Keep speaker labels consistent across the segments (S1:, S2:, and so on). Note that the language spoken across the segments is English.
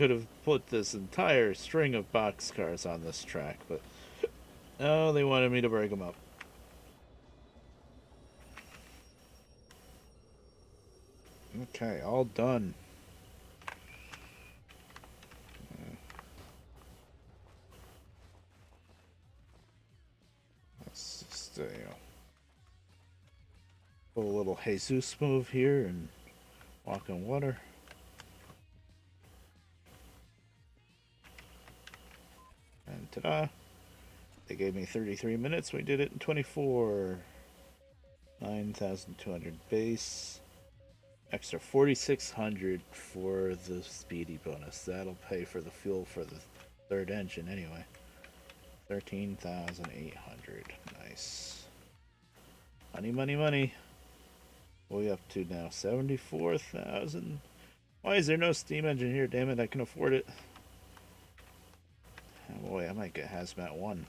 S1: could have put this entire string of boxcars on this track, but no, they wanted me to break them up. Okay, all done. Let's just pull a little Jesus move here and walk on water. And ta-da! They gave me 33 minutes. We did it in 24. 9,200 base. Extra 4,600 for the speedy bonus. That'll pay for the fuel for the third engine anyway. 13,800. Nice. Money, money, money. What are we up to now? 74,000. Why is there no steam engine here? Damn it, I can afford it. Oh boy, I might get Hazmat 1.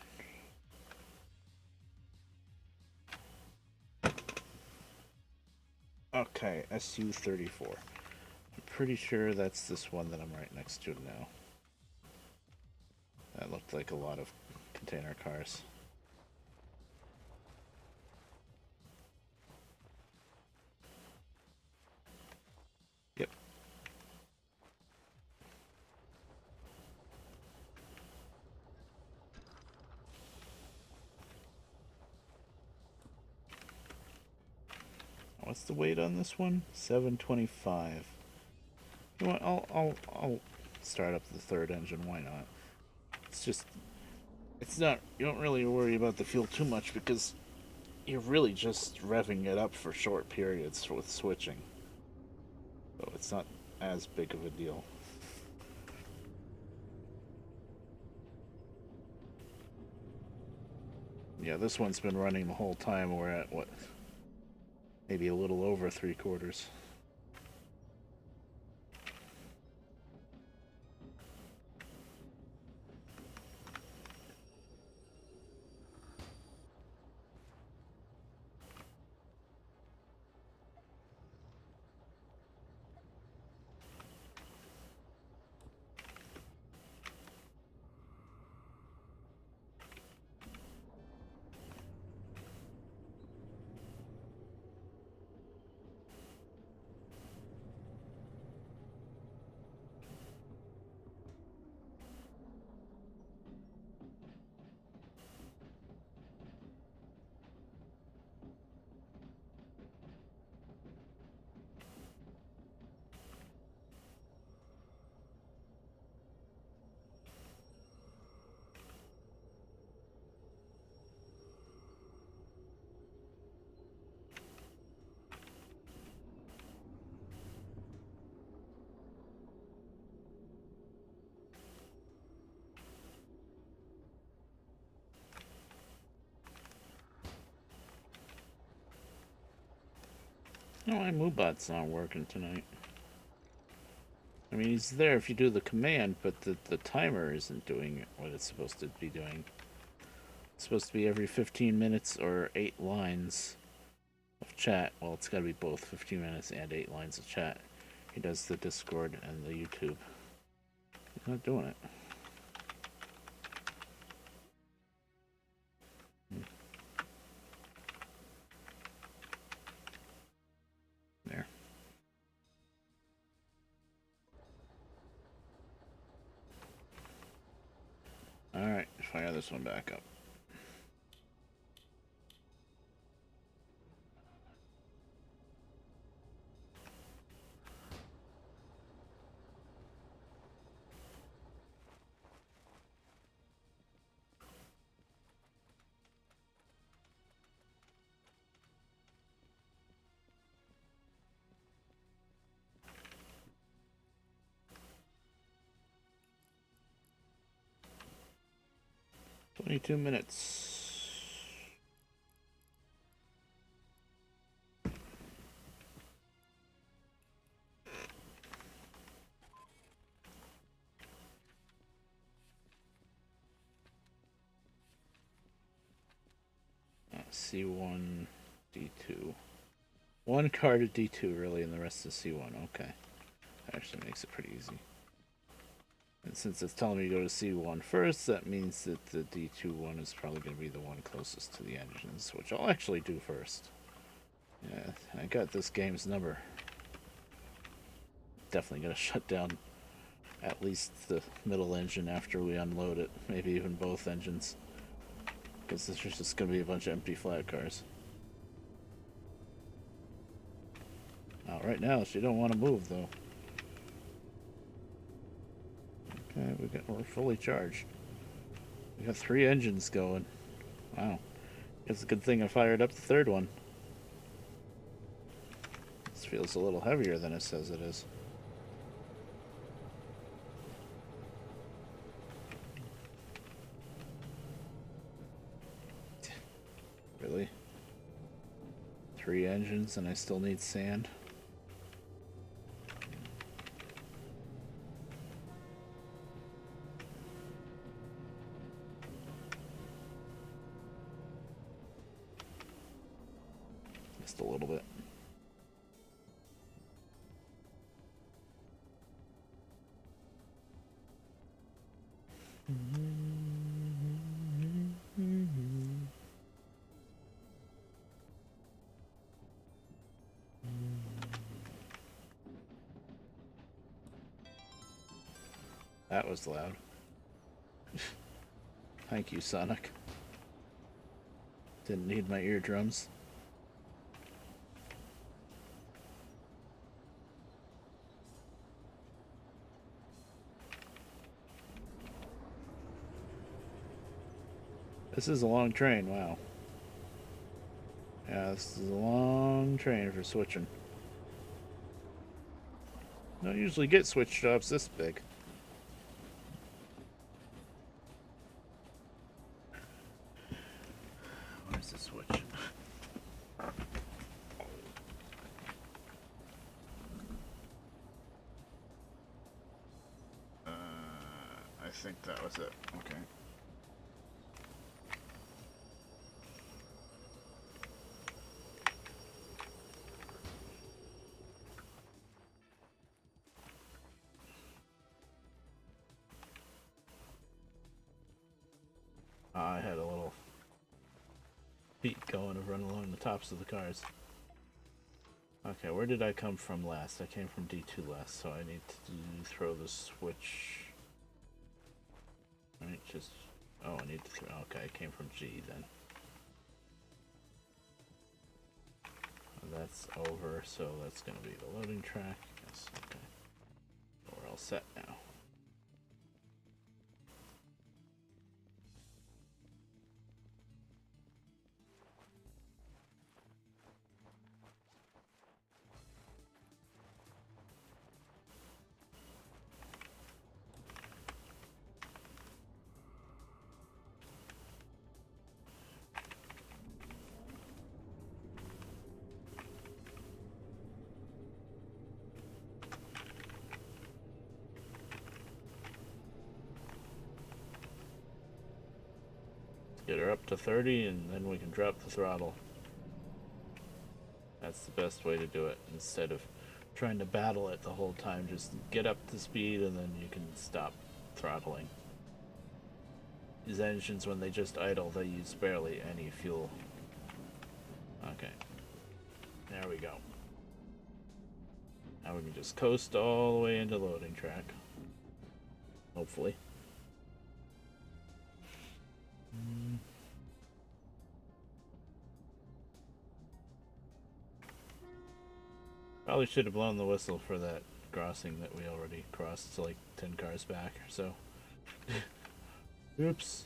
S1: Okay, SU-34. I'm pretty sure that's this one that I'm right next to now. That looked like a lot of container cars. Yep. What's the weight on this one? 725. You know what? I'll start up the third engine. Why not? It's just, it's not. You don't really worry about the fuel too much because you're really just revving it up for short periods with switching. So it's not as big of a deal. Yeah, this one's been running the whole time. We're at what? Maybe a little over 3/4. No, my MooBot's not working tonight. I mean, he's there if you do the command, but the timer isn't doing what it's supposed to be doing. It's supposed to be every 15 minutes or 8 lines of chat. Well, it's got to be both 15 minutes and 8 lines of chat. He does the Discord and the YouTube. He's not doing it. There. Alright, fire this one back up. "22 minutes. C1, D2. One card at D2 really, and the rest is C1. Okay. That actually makes it pretty easy. And since it's telling me to go to C1 first, that means that the D2 one is probably going to be the one closest to the engines, which I'll actually do first. Yeah, I got this game's number. Definitely going to shut down at least the middle engine after we unload it. Maybe even both engines. Because there's just going to be a bunch of empty flat cars. Right now, she don't want to move, though. Okay, we're fully charged. We got 3 engines going. Wow. It's a good thing I fired up the third one. This feels a little heavier than it says it is. Really? 3 engines and I still need sand? Just a little bit. That was loud. Thank you, Sonic. Didn't need my eardrums. This is a long train, wow. Yeah, this is a long train for switching. Don't usually get switch jobs this big. Where's the switch? I think that was it. Okay. I had a little beat going of running along the tops of the cars. Okay, where did I come from last? I came from D2 last, so I need to throw the switch. Right, just... Oh, I need to throw... Okay, I came from G then. That's over, so that's going to be the loading track. Yes, okay. We're all set now. Get her up to 30 and then we can drop the throttle. That's the best way to do it, instead of trying to battle it the whole time. Just get up to speed and then you can stop throttling. These engines, when they just idle, they use barely any fuel. Okay. There we go. Now we can just coast all the way into loading track. Hopefully. Probably should have blown the whistle for that crossing that we already crossed, like 10 cars back or so. Oops.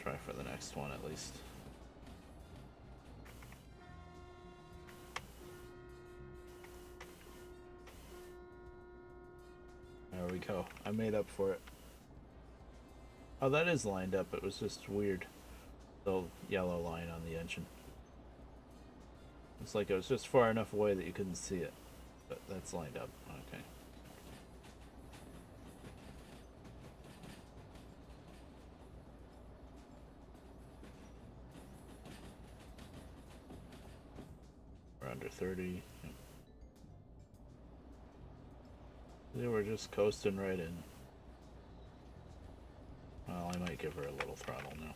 S1: Try for the next one at least. There we go. I made up for it. Oh, that is lined up. It was just weird. The yellow line on the engine. It's like it was just far enough away that you couldn't see it. But that's lined up. Okay. We're under 30. Yep. Yeah, we're just coasting right in. Well, I might give her a little throttle now.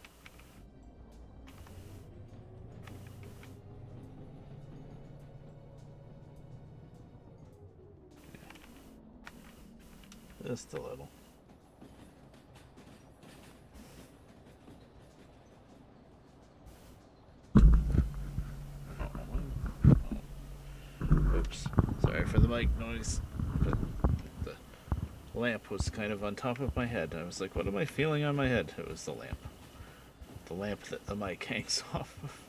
S1: Yeah. Just a little. Oops. Sorry for the mic noise. But the lamp was kind of on top of my head. I was like, what am I feeling on my head? It was the lamp. The lamp that the mic hangs off of.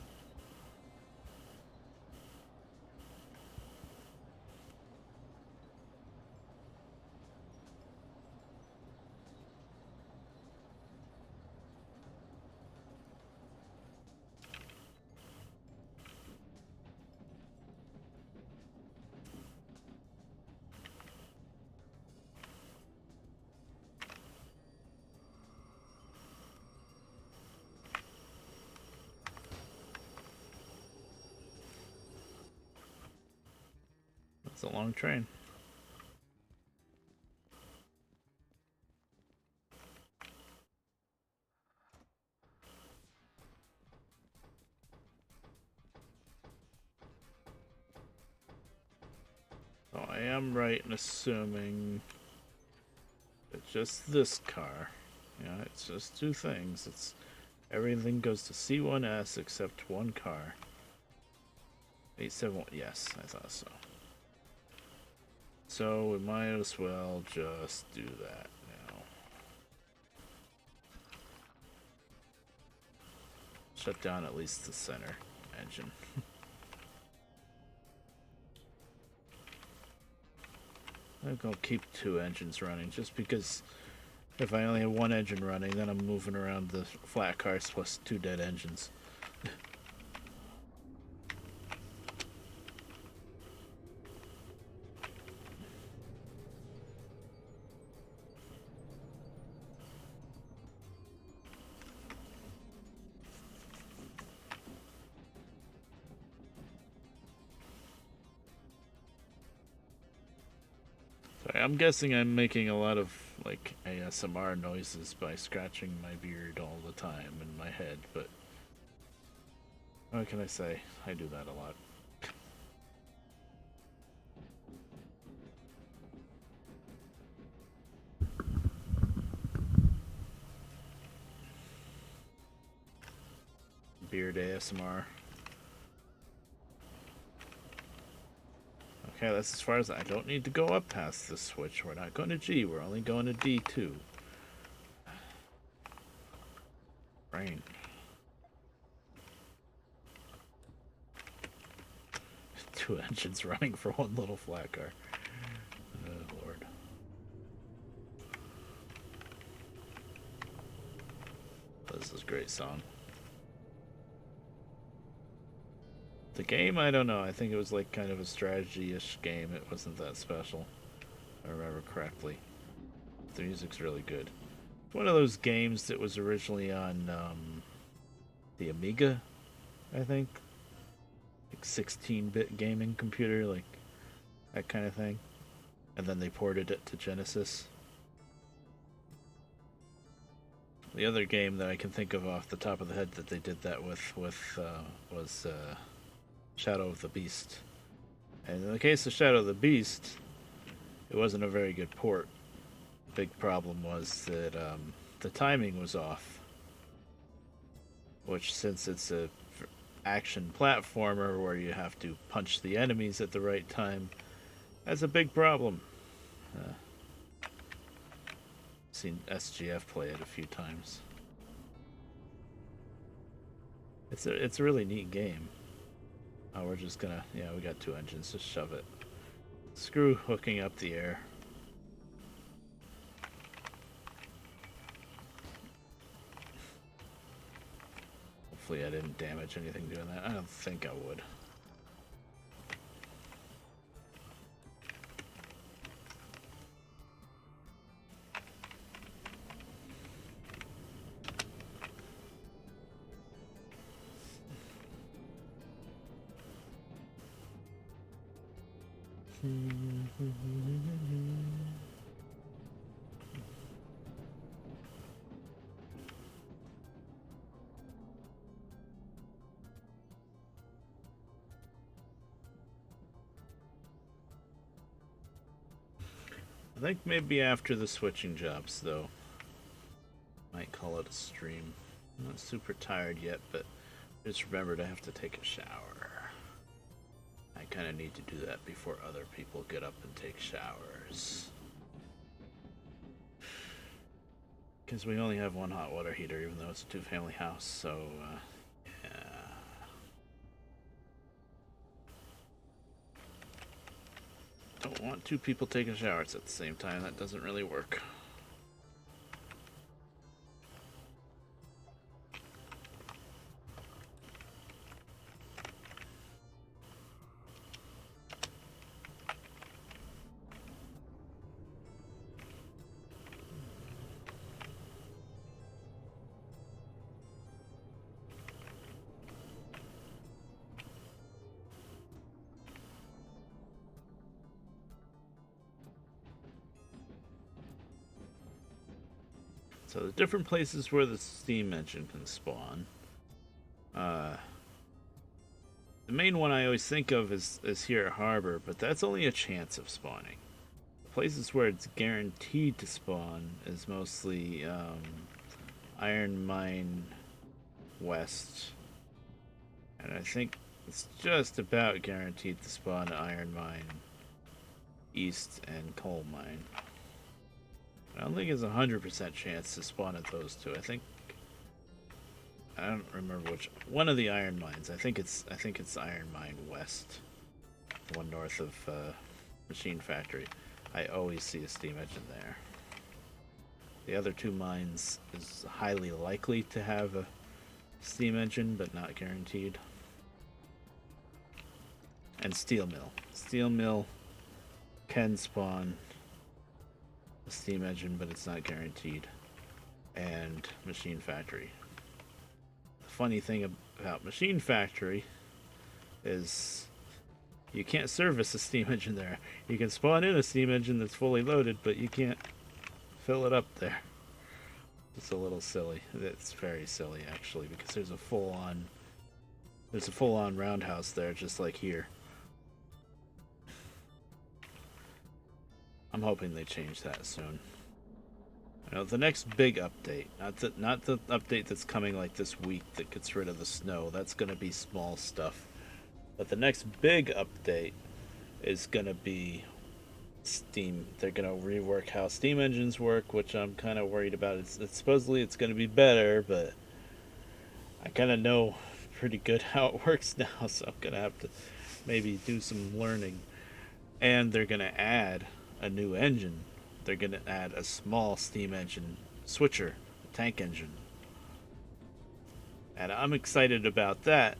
S1: It's a long train. So I am right in assuming it's just this car. Yeah, it's just two things. It's everything goes to C1S except one car. 871. Yes, I thought so. So we might as well just do that now. Shut down at least the center engine. I'm gonna keep two engines running just because if I only have one engine running, then I'm moving around the flat cars plus two dead engines. I'm guessing I'm making a lot of like ASMR noises by scratching my beard all the time in my head, but what can I say? I do that a lot. Beard ASMR. Okay, that's as far as I don't need to go up past this switch. We're not going to G, we're only going to D2. Rain. Two engines running for one little flat car. Oh, Lord. This is a great song. The game, I don't know. I think it was like kind of a strategy-ish game. It wasn't that special, if I remember correctly. The music's really good. It's one of those games that was originally on the Amiga, I think. Like 16-bit gaming computer, like that kind of thing. And then they ported it to Genesis. The other game that I can think of off the top of the head that they did that with was Shadow of the Beast. And in the case of Shadow of the Beast, it wasn't a very good port. The big problem was that the timing was off. Which, since it's a action platformer where you have to punch the enemies at the right time, that's a big problem. Seen SGF play it a few times. It's a really neat game. Oh, we're just gonna, yeah, we got two engines, just shove it. Screw hooking up the air. Hopefully I didn't damage anything doing that. I don't think I would. I think maybe after the switching jobs, though. Might call it a stream. I'm not super tired yet, but just remembered I have to take a shower. I kind of need to do that before other people get up and take showers. Because we only have one hot water heater, even though it's a two-family house, so, yeah. Don't want two people taking showers at the same time. That doesn't really work. So the different places where the steam engine can spawn. The main one I always think of is here at Harbor, but that's only a chance of spawning. The places where it's guaranteed to spawn is mostly Iron Mine West. And I think it's just about guaranteed to spawn Iron Mine East and Coal Mine. I don't think it's a 100% chance to spawn at those two. I don't remember which one of the iron mines. I think it's Iron Mine West, the one north of Machine Factory. I always see a steam engine there. The other two mines is highly likely to have a steam engine, but not guaranteed. And Steel Mill. Steel Mill can spawn a steam engine, but it's not guaranteed. And Machine Factory. The funny thing about Machine Factory is you can't service a steam engine there. You can spawn in a steam engine that's fully loaded, but you can't fill it up there. It's a little silly. It's very silly actually, because there's a full-on roundhouse there, just like here. I'm hoping they change that soon. You know, the next big update, not the update that's coming like this week that gets rid of the snow. That's going to be small stuff. But the next big update is going to be steam. They're going to rework how steam engines work, which I'm kind of worried about. It's supposedly it's going to be better, but I kind of know pretty good how it works now, so I'm going to have to maybe do some learning. And they're going to add a new engine. They're going to add a small steam engine switcher, a tank engine. And I'm excited about that.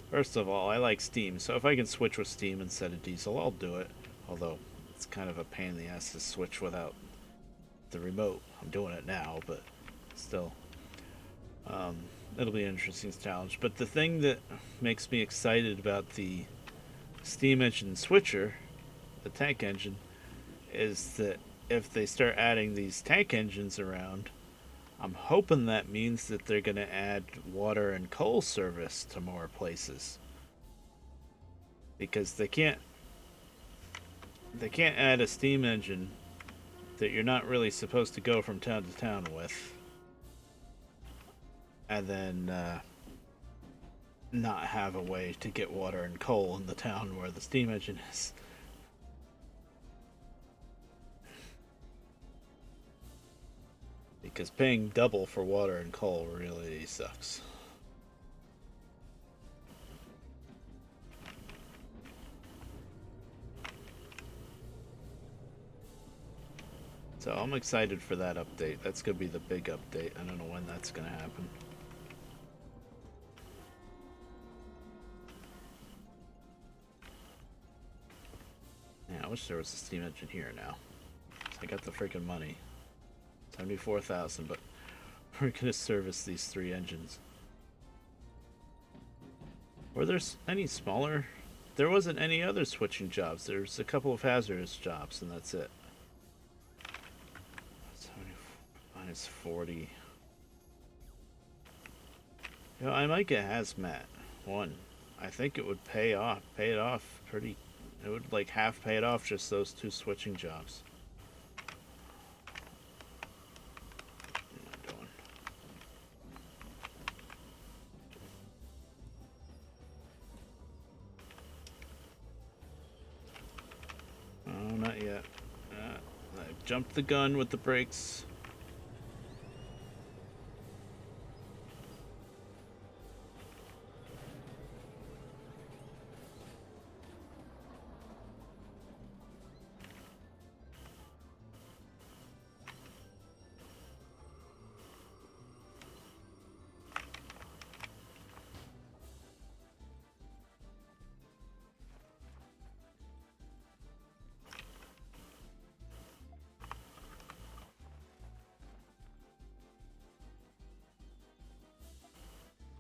S1: First of all, I like steam, so if I can switch with steam instead of diesel, I'll do it. Although, it's kind of a pain in the ass to switch without the remote. I'm doing it now, but still. It'll be an interesting challenge. But the thing that makes me excited about the steam engine switcher, the tank engine, is that if they start adding these tank engines around, I'm hoping that means that they're going to add water and coal service to more places. Because they can't add a steam engine that you're not really supposed to go from town to town with, and then not have a way to get water and coal in the town where the steam engine is. Because paying double for water and coal really sucks. So I'm excited for that update. That's going to be the big update. I don't know when that's going to happen. Yeah, I wish there was a steam engine here now. I got the freaking money. 74,000, but we're going to service these 3 engines. Were there any smaller there wasn't any other switching jobs. There's a couple of hazardous jobs, and that's it. 74 minus 40. You know, I might get hazmat one. I think it would pay it off pretty. It would like half pay it off just those two switching jobs. What am I doing? Oh, not yet. I jumped the gun with the brakes.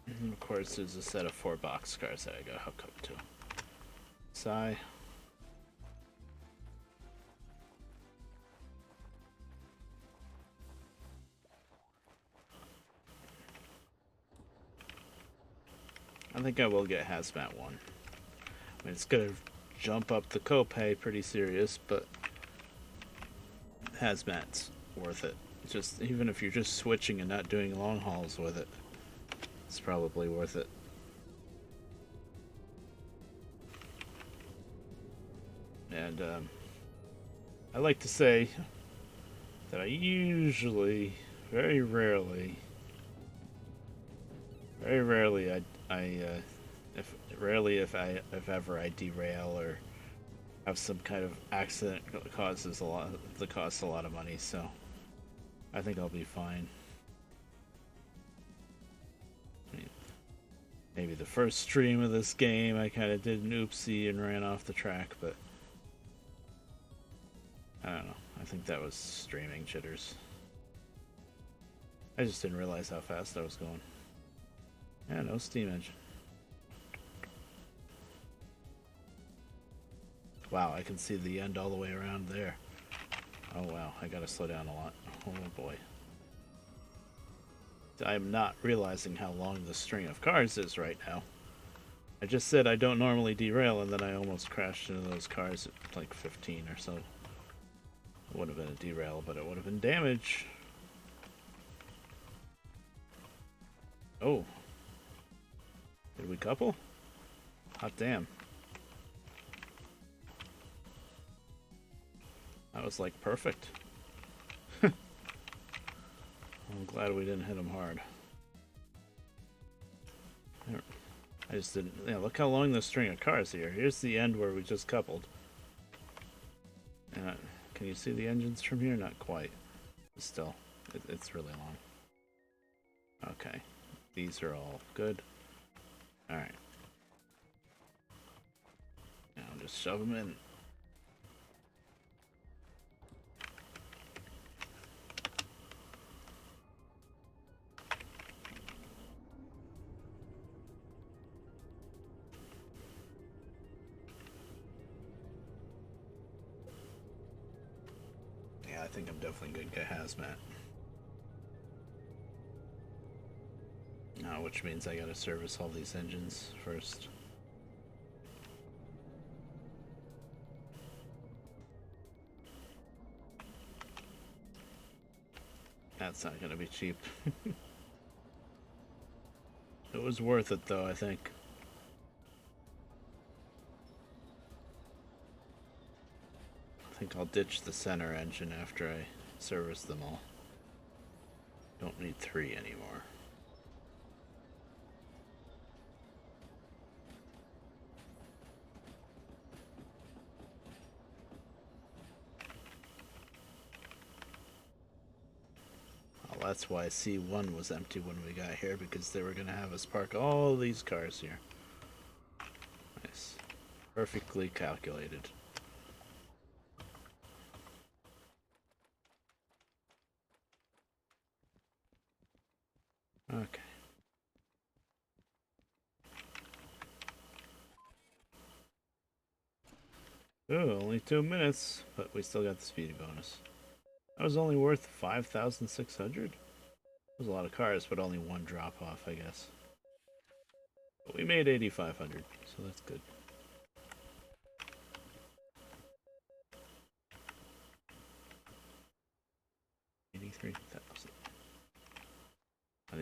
S1: And of course, there's a set of 4 boxcars that I gotta hook up to. Sigh. I think I will get hazmat one. I mean, it's gonna jump up the copay pretty serious, but hazmat's worth it. Just even if you're just switching and not doing long hauls with it, it's probably worth it. And I like to say that I usually, very rarely, if ever I derail or have some kind of accident that costs a lot of money. So I think I'll be fine. I mean, maybe the first stream of this game I kind of did an oopsie and ran off the track, but I don't know. I think that was streaming jitters. I just didn't realize how fast I was going. Yeah, no steam engine. Wow, I can see the end all the way around there. Oh wow, I gotta slow down a lot. Oh boy. I'm not realizing how long the string of cars is right now. I just said I don't normally derail, and then I almost crashed into those cars at like 15 or so. It would have been a derail, but it would have been damage. Oh. Did we couple? Hot damn. That was like perfect. I'm glad we didn't hit him hard. I just didn't. Yeah, look how long this string of cars here. Here's the end where we just coupled. Can you see the engines from here? Not quite. Still, it's really long. Okay, these are all good. All right. Now just shove them in. I think I'm definitely going to get hazmat. Which means I gotta service all these engines first. That's not gonna be cheap. It was worth it though, I think. I think I'll ditch the center engine after I service them all. Don't need 3 anymore. Well, that's why C1 was empty when we got here, because they were going to have us park all these cars here. Nice. Perfectly calculated. Okay. Oh, only 2 minutes, but we still got the speedy bonus. That was only worth 5,600? There's a lot of cars, but only one drop off, I guess. But we made 8,500, so that's good. $83,000. And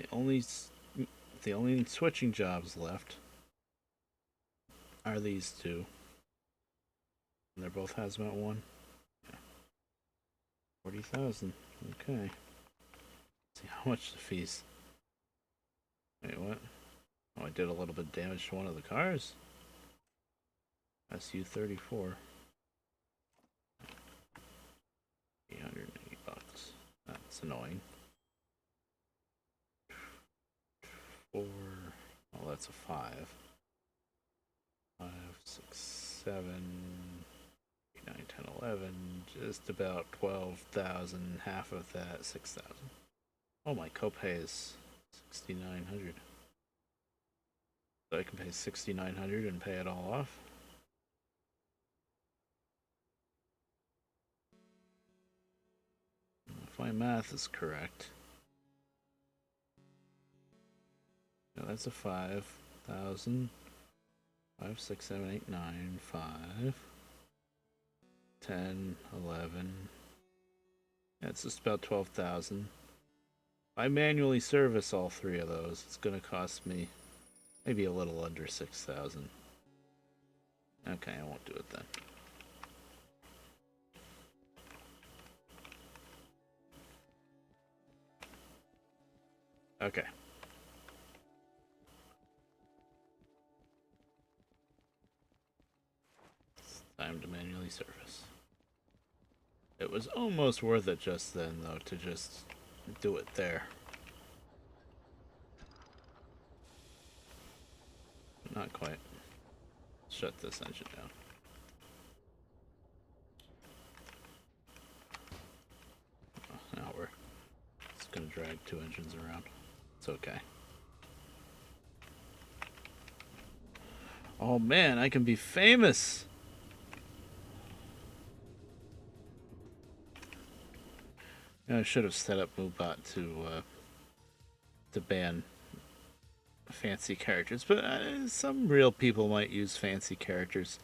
S1: the only switching jobs left are these two. And they're both hazmat 1. Yeah. 40,000. Okay. Let's see how much the fees. Wait, what? Oh, I did a little bit of damage to one of the cars. SU-34. 880 bucks. That's annoying. 4. Oh, that's a 5. 5, 6, 7, 8, 9, 10, 11. Just about 12,000. Half of that, 6,000. Oh, my copay is 6,900. So I can pay 6,900 and pay it all off. If my math is correct. No, that's a 5,000. 5, 6, 7, 8, 9, 5, 10, 11. Yeah, it's just about 12,000. I manually service all 3 of those. It's going to cost me maybe a little under 6,000. Okay, I won't do it then. Okay. It's time to manually service. It was almost worth it just then, though, to just do it there. Not quite. Shut this engine down. Oh, now we're just gonna drag 2 engines around. It's okay. Oh man, I can be famous! I should have set up MooBot to ban fancy characters, but some real people might use fancy characters.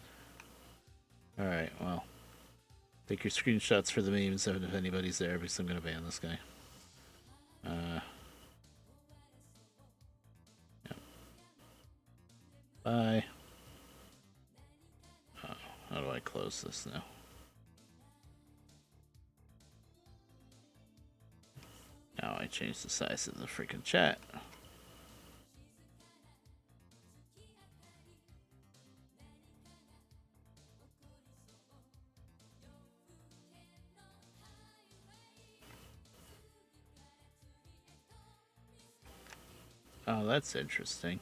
S1: Alright, well. Take your screenshots for the memes if anybody's there, because I'm gonna ban this guy. Yep. Bye. Oh, how do I close this now? Now I change the size of the freaking chat. Oh, that's interesting.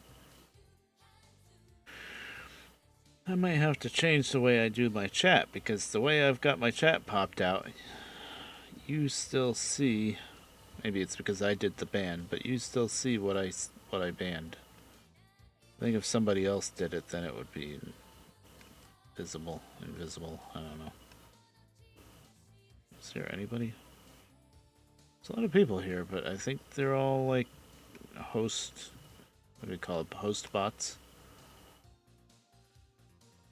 S1: I might have to change the way I do my chat, because the way I've got my chat popped out, you still see, maybe it's because I did the ban, but you still see what I banned. I think if somebody else did it, then it would be invisible, I don't know. Is there anybody? There's a lot of people here, but I think they're all like host, what do we call it, host bots?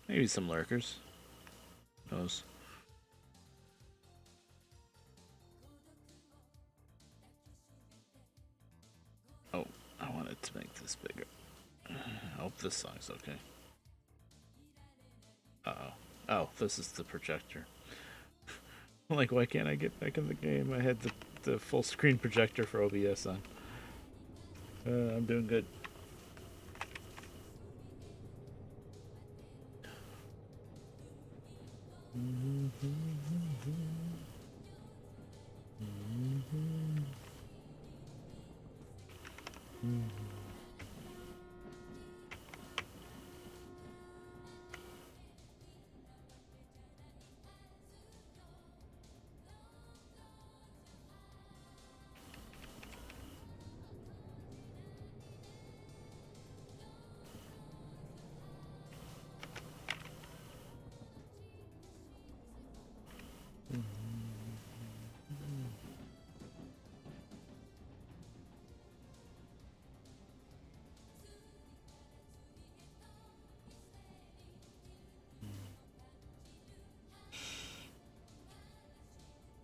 S1: Maybe some lurkers. Who knows? Oh, I wanted to make this bigger. I hope this song's okay. Uh-oh. Oh, this is the projector. Like, why can't I get back in the game? I had the full screen projector for OBS on. I'm doing good.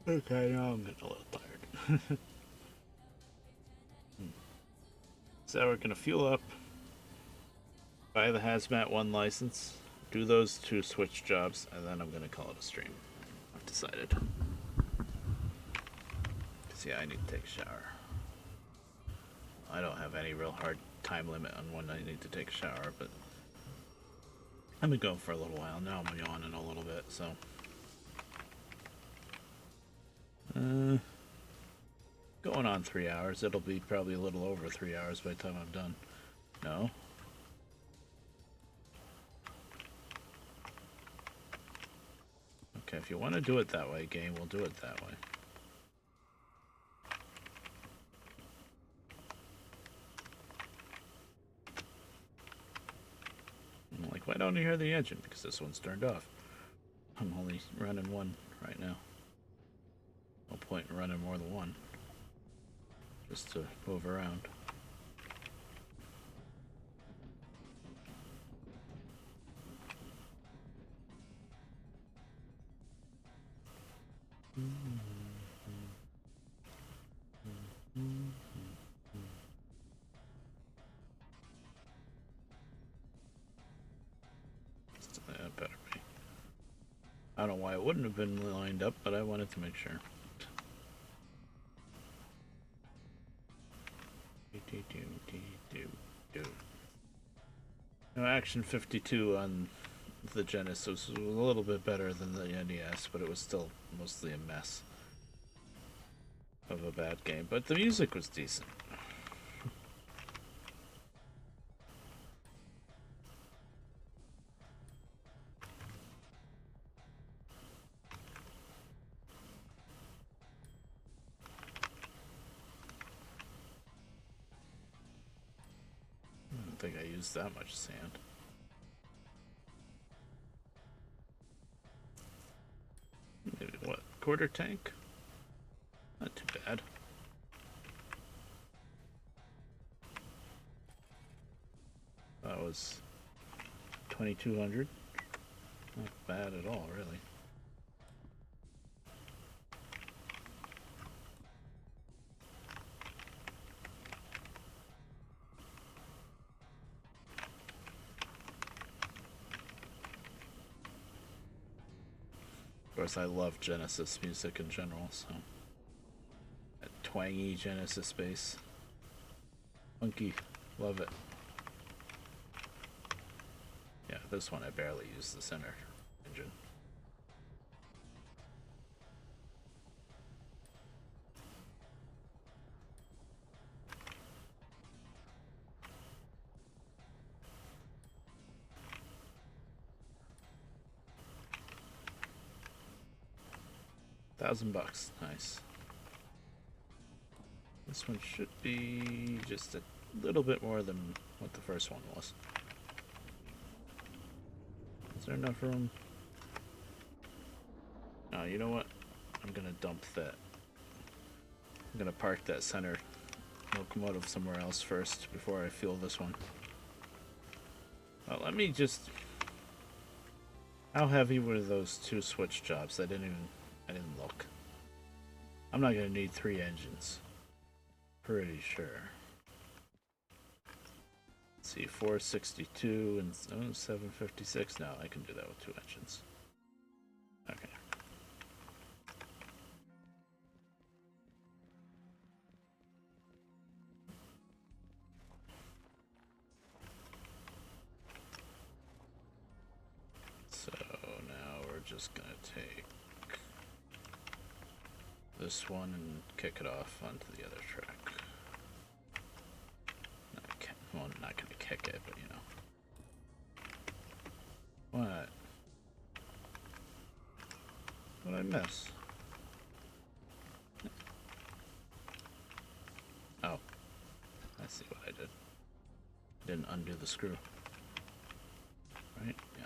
S1: Okay, now I'm getting a little tired. So we're gonna fuel up, buy the Hazmat 1 license, do those 2 switch jobs, and then I'm gonna call it a stream. I've decided. Cause yeah, I need to take a shower. I don't have any real hard time limit on when I need to take a shower, but I've been going for a little while now. I'm yawning a little bit, so. Going on 3 hours. It'll be probably a little over 3 hours by the time I'm done. No? Okay, if you want to do it that way, game, we'll do it that way. I'm like, why don't you hear the engine? Because this one's turned off. I'm only running one right now. No point in running more than one. Just to move around. That better be. I don't know why it wouldn't have been lined up, but I wanted to make sure. No, Action 52 on the Genesis was a little bit better than the NES, but it was still mostly a mess of a bad game. But the music was decent. I don't think I used that much sand. Maybe what? Quarter tank? Not too bad. That was 2,200. Not bad at all, really. Of course, I love Genesis music in general, so that twangy Genesis bass, funky, love it. Yeah, this one I barely use the center engine. $1,000, nice. This one should be just a little bit more than what the first one was. Is there enough room? No, you know what? I'm gonna dump that. I'm gonna park that center locomotive somewhere else first before I fuel this one. Well, let me just... How heavy were those 2 switch jobs? I didn't look. I'm not gonna need 3 engines. Pretty sure. Let's see, 462 and 756. No, I can do that with 2 engines. Okay. So now we're just gonna take this one and kick it off onto the other track. Well, I'm not gonna kick it, but you know. What? What'd I miss? Oh. I see what I did. Didn't undo the screw. Right? Yeah.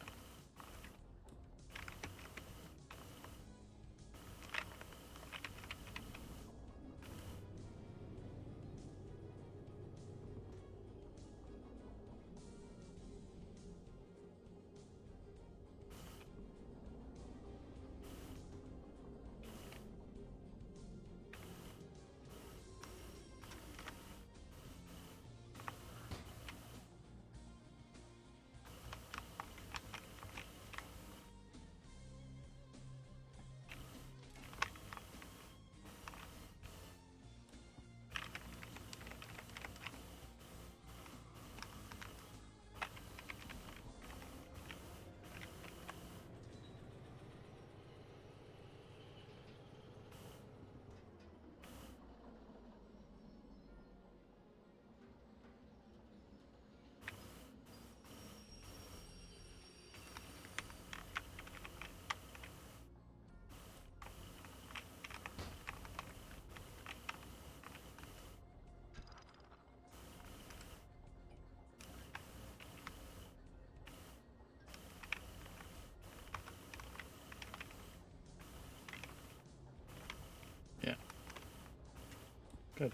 S1: Good.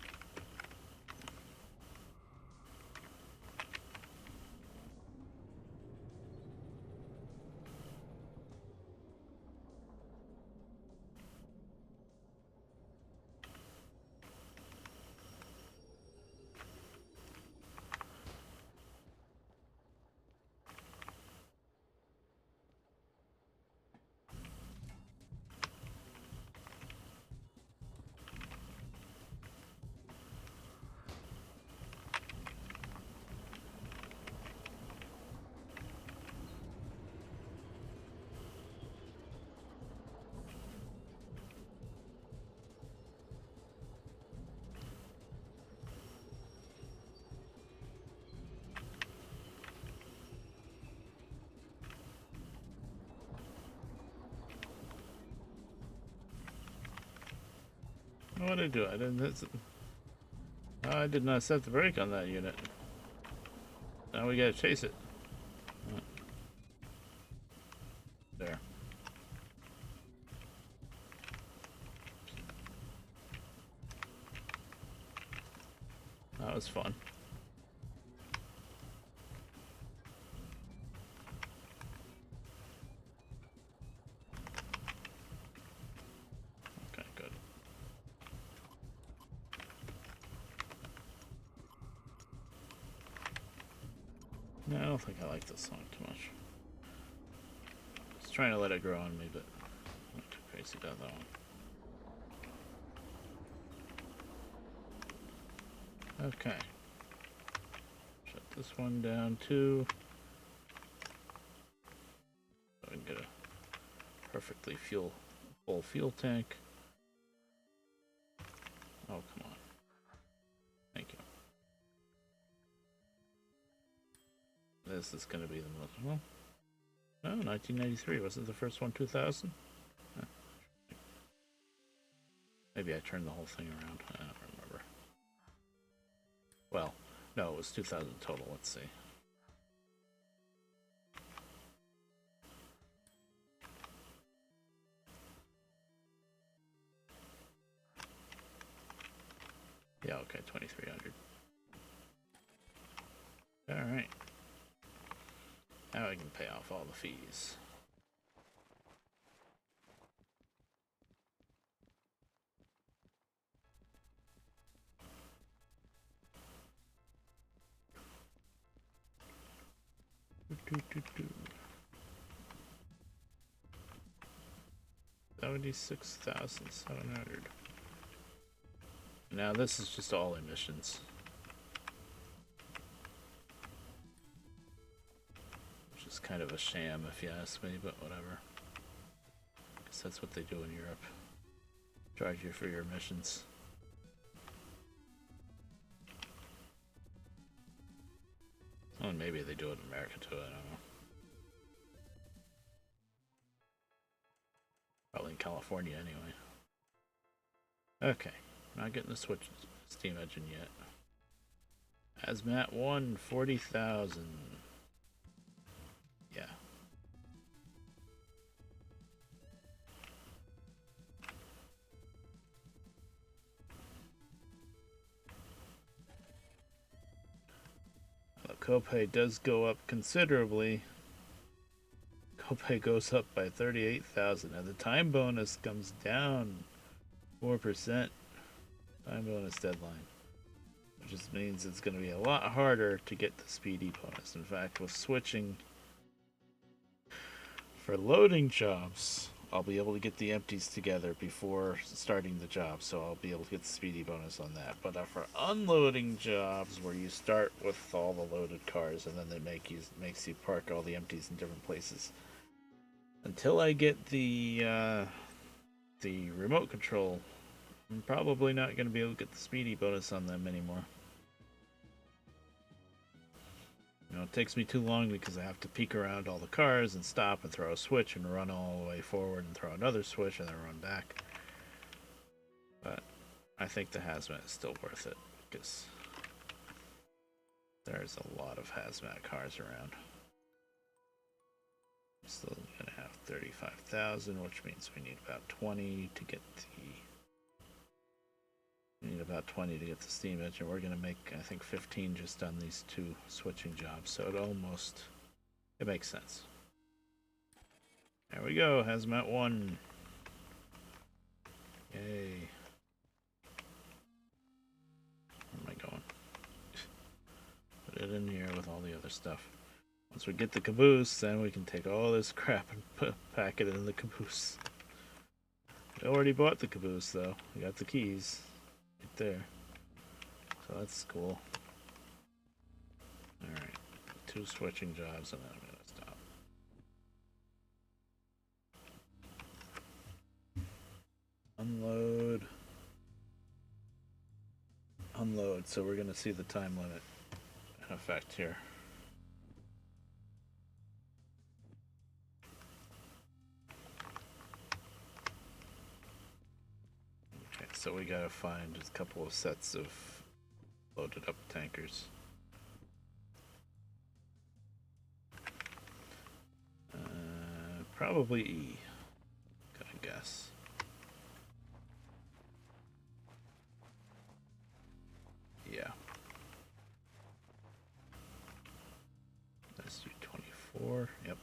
S1: What did I do? I didn't. I did not set the brake on that unit. Now we gotta chase it. There. That was fun. Okay, good. No, I don't think I like this song too much. Just trying to let it grow on me, but I'm not too crazy about that one. Okay. Shut this one down too. So I can get a perfectly full fuel tank. Oh, come on. Thank you. This is going to be the most... Well, no, 1993. Wasn't the first one 2000? Huh. Maybe I turned the whole thing around. I don't remember. Well, no, it was 2000 total. Let's see. Yeah, okay, 2300. Alright. Now I can pay off all the fees. $76,700. Now this is just all emissions. Which is kind of a sham if you ask me, but whatever. I guess that's what they do in Europe. Charge you for your emissions. Oh, maybe they do it in America too, I don't know. Probably in California anyway. Okay, not getting the switch steam engine yet. Hazmat 1, 40,000. Yeah. The copay does go up considerably. Copay goes up by 38,000, and the time bonus comes down 4%. Time bonus deadline, which just means it's going to be a lot harder to get the speedy bonus. In fact, with switching for loading jobs, I'll be able to get the empties together before starting the job, so I'll be able to get the speedy bonus on that. But for unloading jobs, where you start with all the loaded cars and then they makes you park all the empties in different places, until I get the remote control, I'm probably not going to be able to get the speedy bonus on them anymore. You know, it takes me too long because I have to peek around all the cars and stop and throw a switch and run all the way forward and throw another switch and then run back. But I think the hazmat is still worth it because there's a lot of hazmat cars around. I'm still going to have 35,000, which means we need about 20 to get the... We need about 20 to get the steam engine. We're gonna make, I think, 15 just on these 2 switching jobs, so it makes sense. There we go, hazmat 1. Yay. Where am I going? Put it in here with all the other stuff. Once we get the caboose, then we can take all this crap and pack it in the caboose. We already bought the caboose, though. We got the keys right there. So that's cool. Alright. 2 switching jobs, and then I'm going to stop. Unload. Unload. So we're going to see the time limit in effect here. Okay, so we got to find a couple of sets of loaded up tankers. Probably E. Gotta guess. Yeah. SU-24. Yep.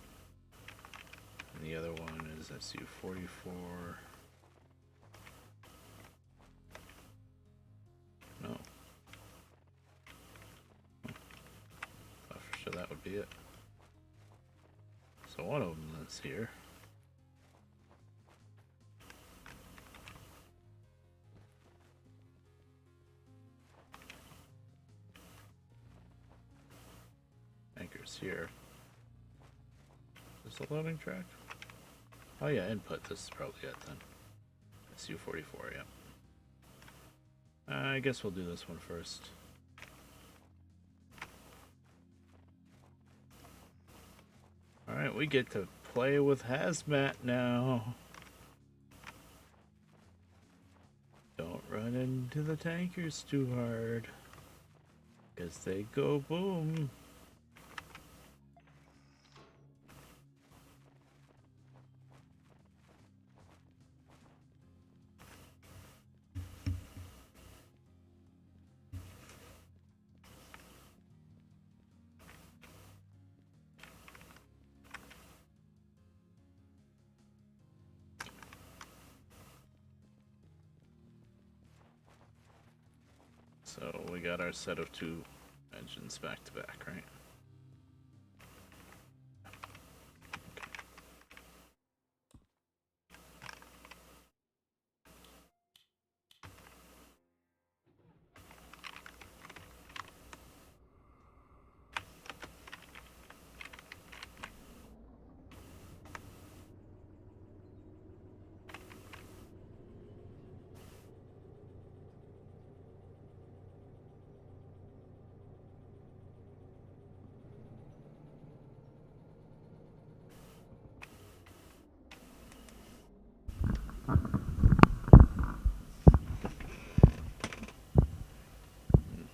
S1: And the other one is SU-44. No. Thought for sure that would be it. So one of them is here. Anchor's here. Is this a loading track? Oh yeah, input. This is probably it then. SU-44, yeah. I guess we'll do this one first. Alright, we get to play with hazmat now. Don't run into the tankers too hard, 'cause they go boom. So we got our set of 2 engines back to back, right?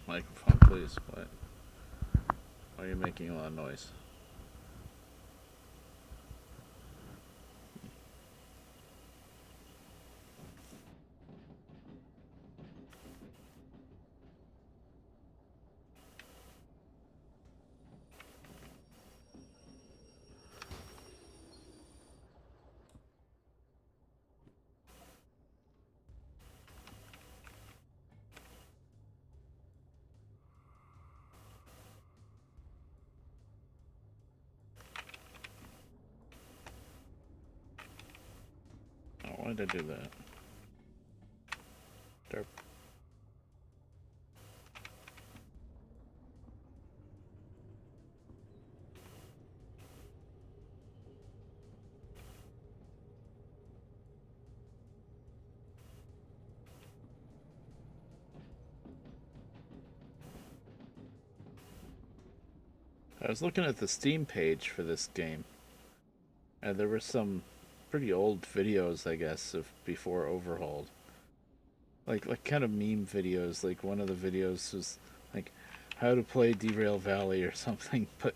S1: Microphone, please. What? Why are you making a lot of noise? Why did I do that? Derp. I was looking at the Steam page for this game, and there were some pretty old videos, I guess, of before overhauled. Like kind of meme videos. Like one of the videos was like how to play Derail Valley or something, but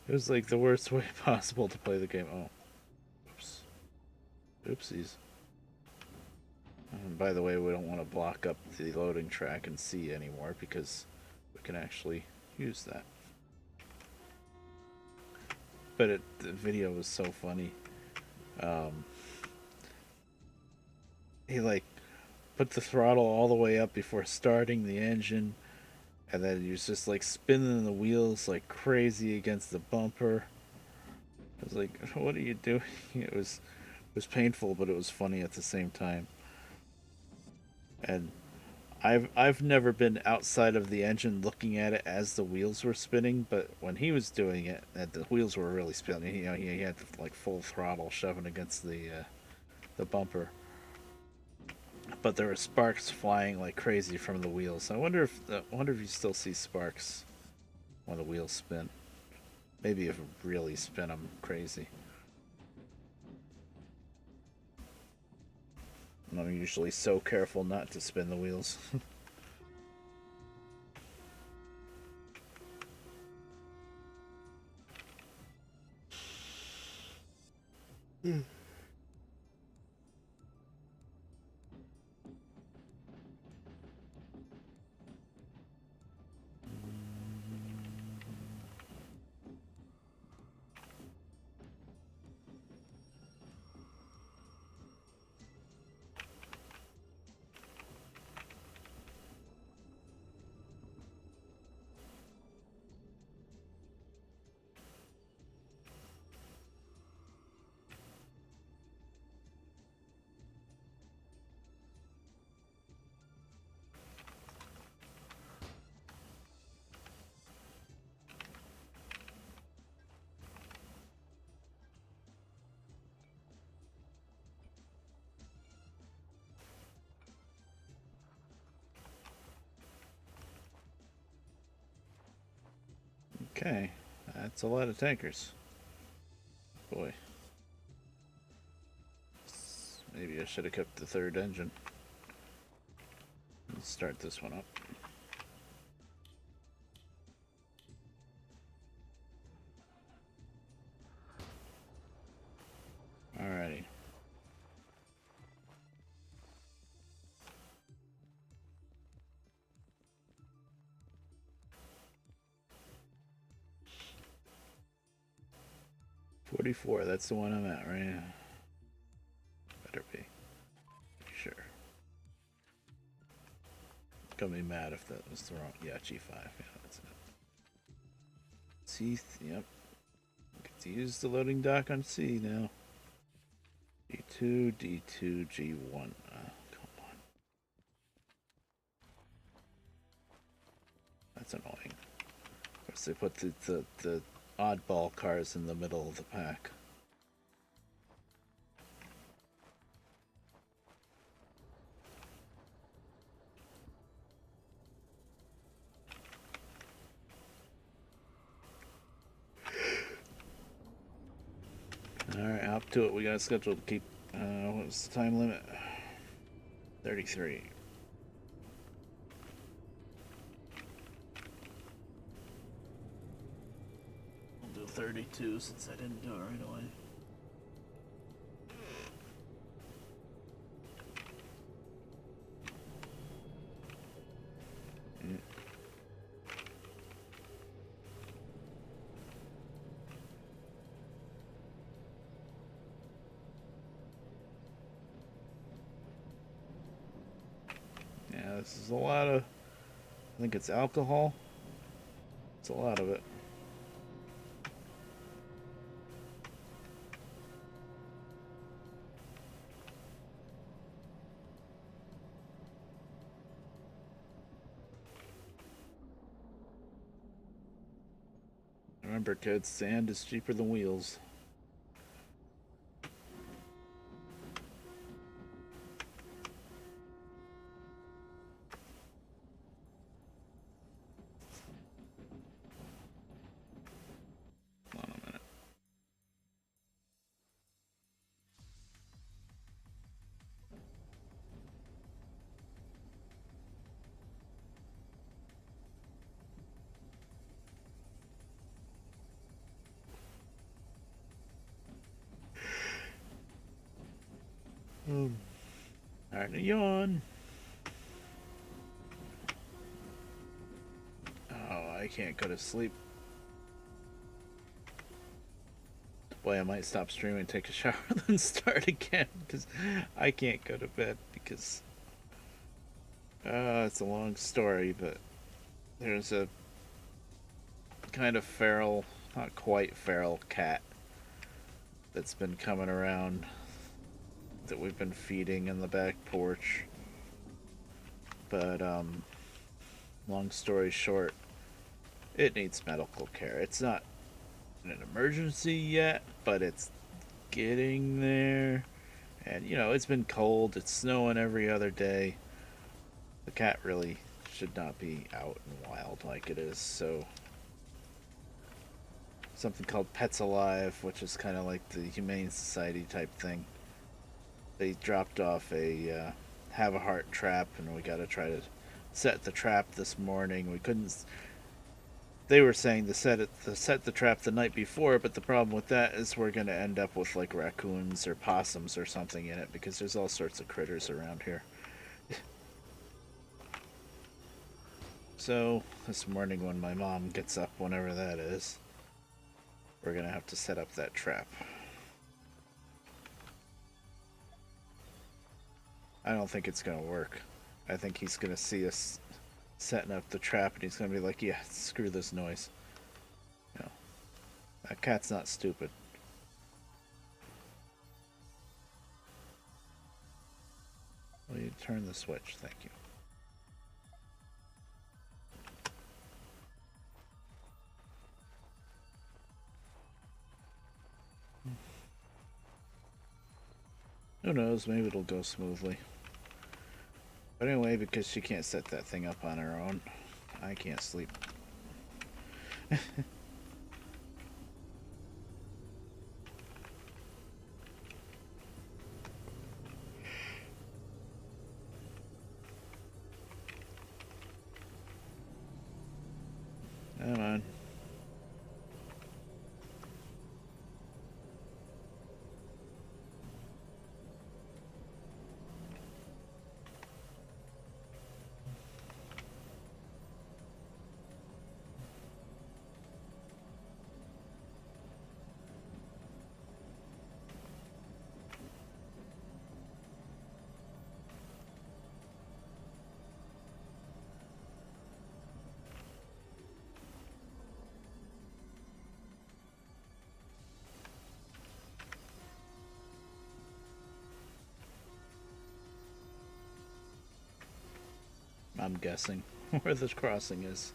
S1: it was like the worst way possible to play the game. Oh, oops, oopsies. And by the way, we don't want to block up the loading track and C anymore because we can actually use that. But the video was so funny. He like put the throttle all the way up before starting the engine, and then he was just like spinning the wheels like crazy against the bumper. I was like, "What are you doing?" It was painful, but it was funny at the same time. And I've never been outside of the engine looking at it as the wheels were spinning, but when he was doing it, and the wheels were really spinning. You know, he had like full throttle shoving against the bumper, but there were sparks flying like crazy from the wheels. I wonder if you still see sparks when the wheels spin. Maybe if you really spin them crazy. And I'm usually so careful not to spin the wheels. Okay, that's a lot of tankers. Boy, maybe I should have kept the third engine. Let's start this one up. Alrighty. $44, that's the one I'm at, right? Better be. Sure. Gonna be mad if that was the wrong. Yeah, G5. Yeah, that's it. Teeth. Yep. Get to use the loading dock on C now. D2, D2, G1. Come on. That's annoying. Of course, they put the oddball cars in the middle of the pack. Alright, up to it. We got scheduled to keep. What's the time limit? 33. We'll do 32 since I didn't do it right away. Yeah, this is a lot of. I think it's alcohol. It's a lot of it. Remember, kids, sand is cheaper than wheels. Hold on a minute. Starting to yawn. Oh, I can't go to sleep. Boy, I might stop streaming, take a shower, then start again because I can't go to bed because it's a long story, but there's a kind of feral, not quite feral cat that's been coming around that we've been feeding in the back porch. But long story short, it needs medical care. It's not an emergency yet, but it's getting there. And you know, it's been cold, it's snowing every other day. The cat really should not be out and wild like it is, so something called Pets Alive, which is kind of like the Humane Society type thing. They dropped off a have a heart trap, and we got to try to set the trap this morning. We couldn't. They were saying to set the trap the night before, but the problem with that is we're going to end up with like raccoons or possums or something in it because there's all sorts of critters around here. So this morning when my mom gets up, whenever that is, we're going to have to set up that trap. I don't think it's going to work. I think he's going to see us setting up the trap and he's going to be like, yeah, screw this noise. You know, that cat's not stupid. Will you turn the switch? Thank you. Who knows, maybe it'll go smoothly. But anyway, because she can't set that thing up on her own, I can't sleep. Come on. I'm guessing where this crossing is.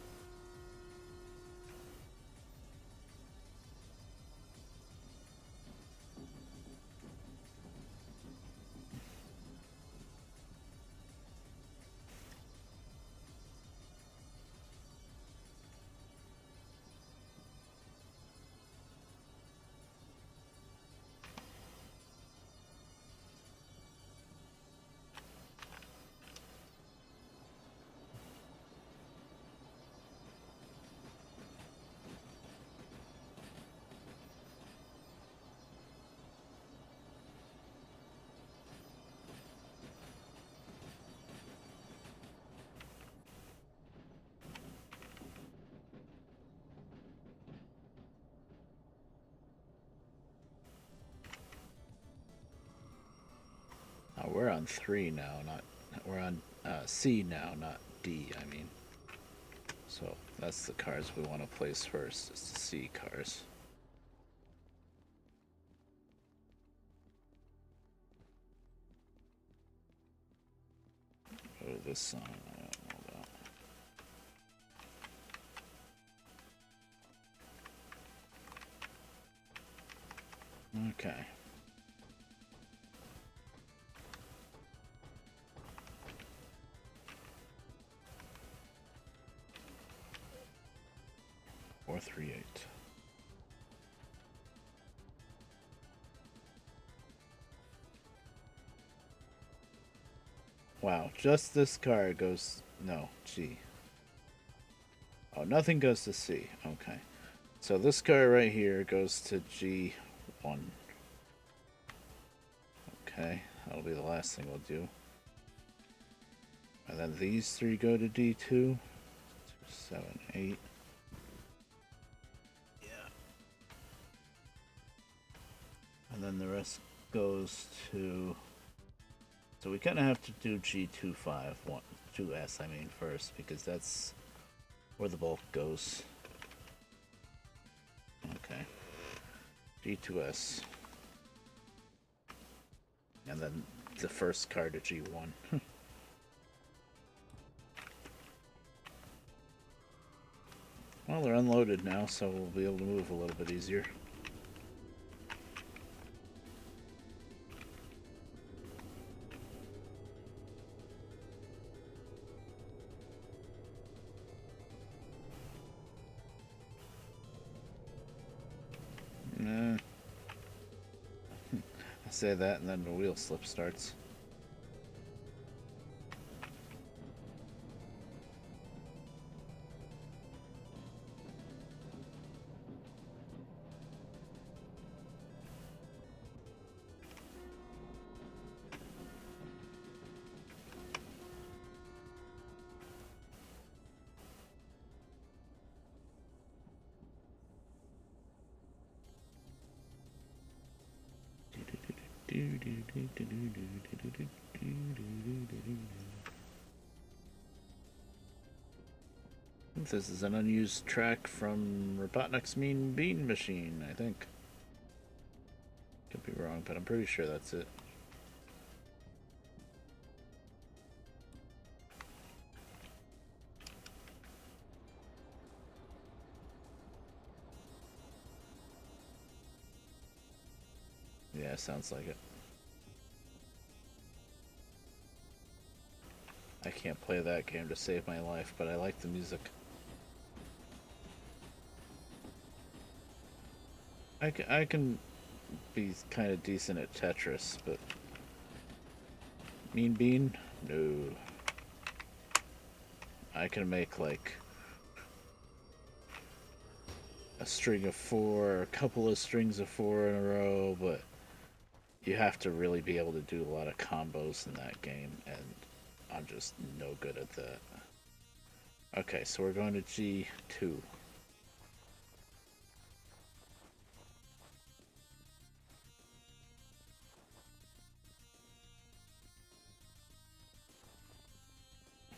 S1: Oh, we're on 3 now, not we're on C now, not D. I mean, so that's the cars we want to place first. It's the C cars. Go to this song. I don't know about. Okay. Or 3-8. Wow, just this car goes. No, G. Oh, nothing goes to C. Okay. So this car right here goes to G1. Okay, that'll be the last thing we'll do. And then these three go to D2. 7, 8. Yeah. And then the rest goes to... So we kind of have to do G25, 2S I mean, first, because that's where the bulk goes. Okay. G2S. And then the first card to G1. Well, they're unloaded now, so we'll be able to move a little bit easier. I say that and then the wheel slip starts. This is an unused track from Robotnik's Mean Bean Machine, I think. Could be wrong, but I'm pretty sure that's it. Yeah, sounds like it. I can't play that game to save my life, but I like the music. I can be kind of decent at Tetris, but Mean Bean? No. I can make like a string of 4, a couple of strings of 4 in a row, but you have to really be able to do a lot of combos in that game, and I'm just no good at that. Okay, so we're going to G2.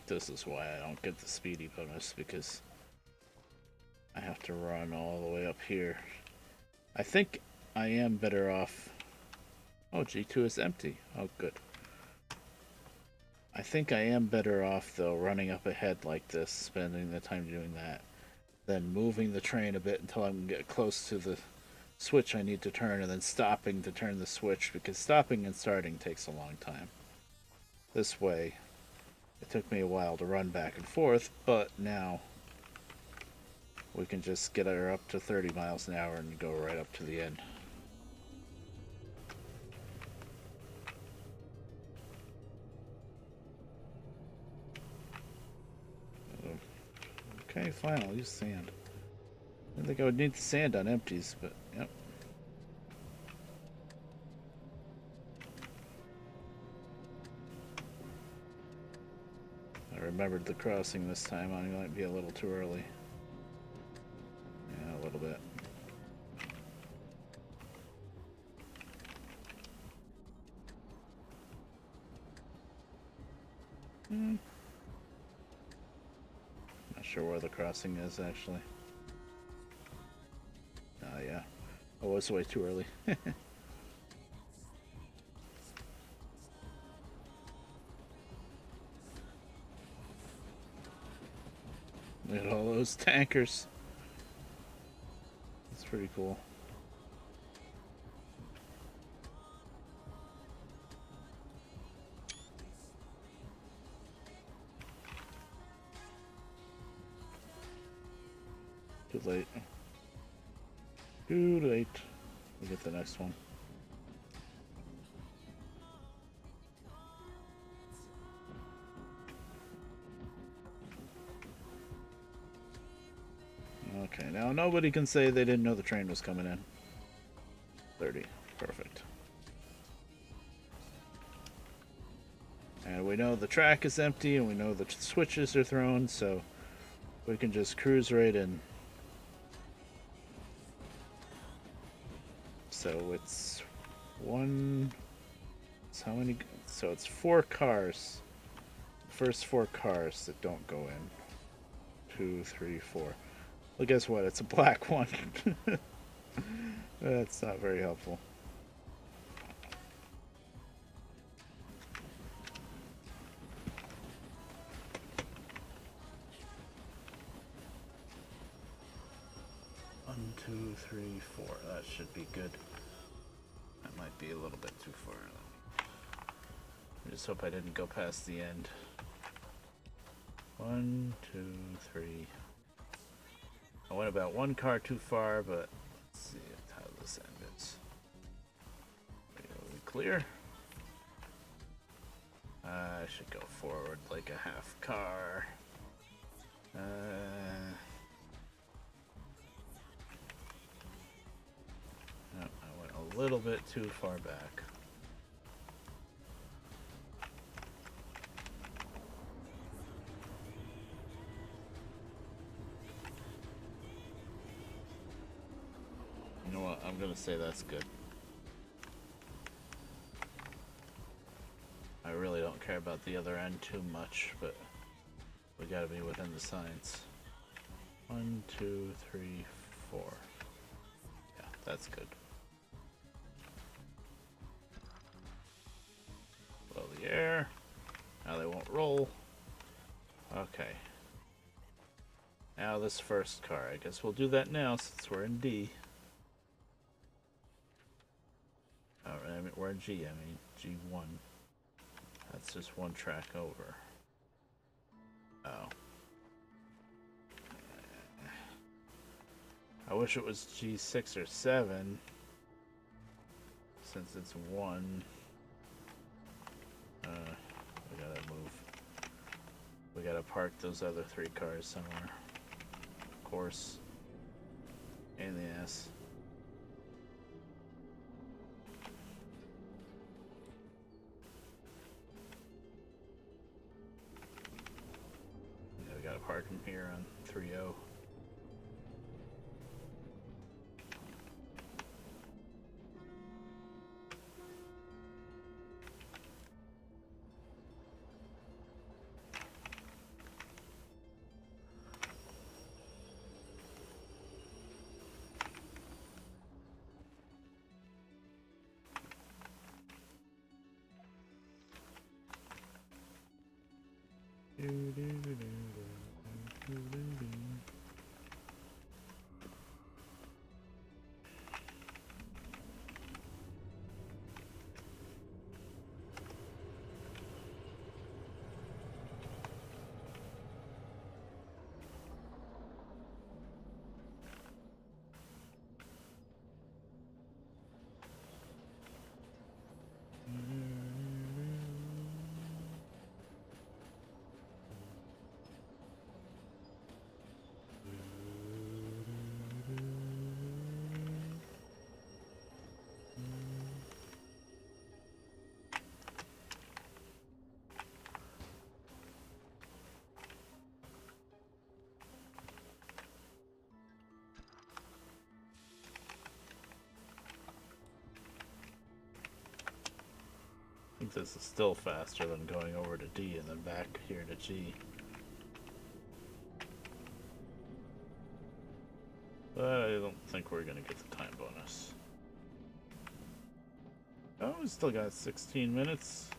S1: This is why I don't get the speedy bonus, because I have to run all the way up here. I think I am better off... Oh, G2 is empty. Oh, good. I think I am better off, though, running up ahead like this, spending the time doing that, than moving the train a bit until I can get close to the switch I need to turn, and then stopping to turn the switch, because stopping and starting takes a long time. This way, it took me a while to run back and forth, but now we can just get her up to 30 miles an hour and go right up to the end. Okay, fine, I'll use sand. I didn't think I would need the sand on empties, but yep. I remembered the crossing this time. I might be a little too early. Yeah, a little bit. Not sure where the crossing is, actually. Yeah. Oh, it's way too early. Look at all those tankers. That's pretty cool. Too late. Too late. We'll get the next one. Okay, now nobody can say they didn't know the train was coming in. 30. Perfect. And we know the track is empty and we know the switches are thrown, so we can just cruise right in. So it's one. So how many? So it's 4 cars. First 4 cars that don't go in. 2, 3, 4. Well, guess what? It's a black one. That's not very helpful. One, 2, 3, 4. That should be good. That might be a little bit too far. I just hope I didn't go past the end. 1, 2, 3. I went about 1 car too far, but let's see how this ends. Are we clear? I should go forward like a half car. No, I went a little bit too far back. You know what? I'm gonna say that's good. I really don't care about the other end too much, but we gotta be within the signs. 1, 2, 3, 4. Yeah, that's good. Blow the air. Now they won't roll. Okay. Now this first car. I guess we'll do that now since we're in D. Oh, I mean, we're in G. I mean G1. That's just 1 track over. Oh. I wish it was G6 or 7. Since it's 1. We gotta move. We gotta park those other 3 cars somewhere. Of course. In the ass. Yeah, we gotta park them here on 3-0. I think this is still faster than going over to D and then back here to G. But I don't think we're gonna get the time bonus. Oh, we still got 16 minutes.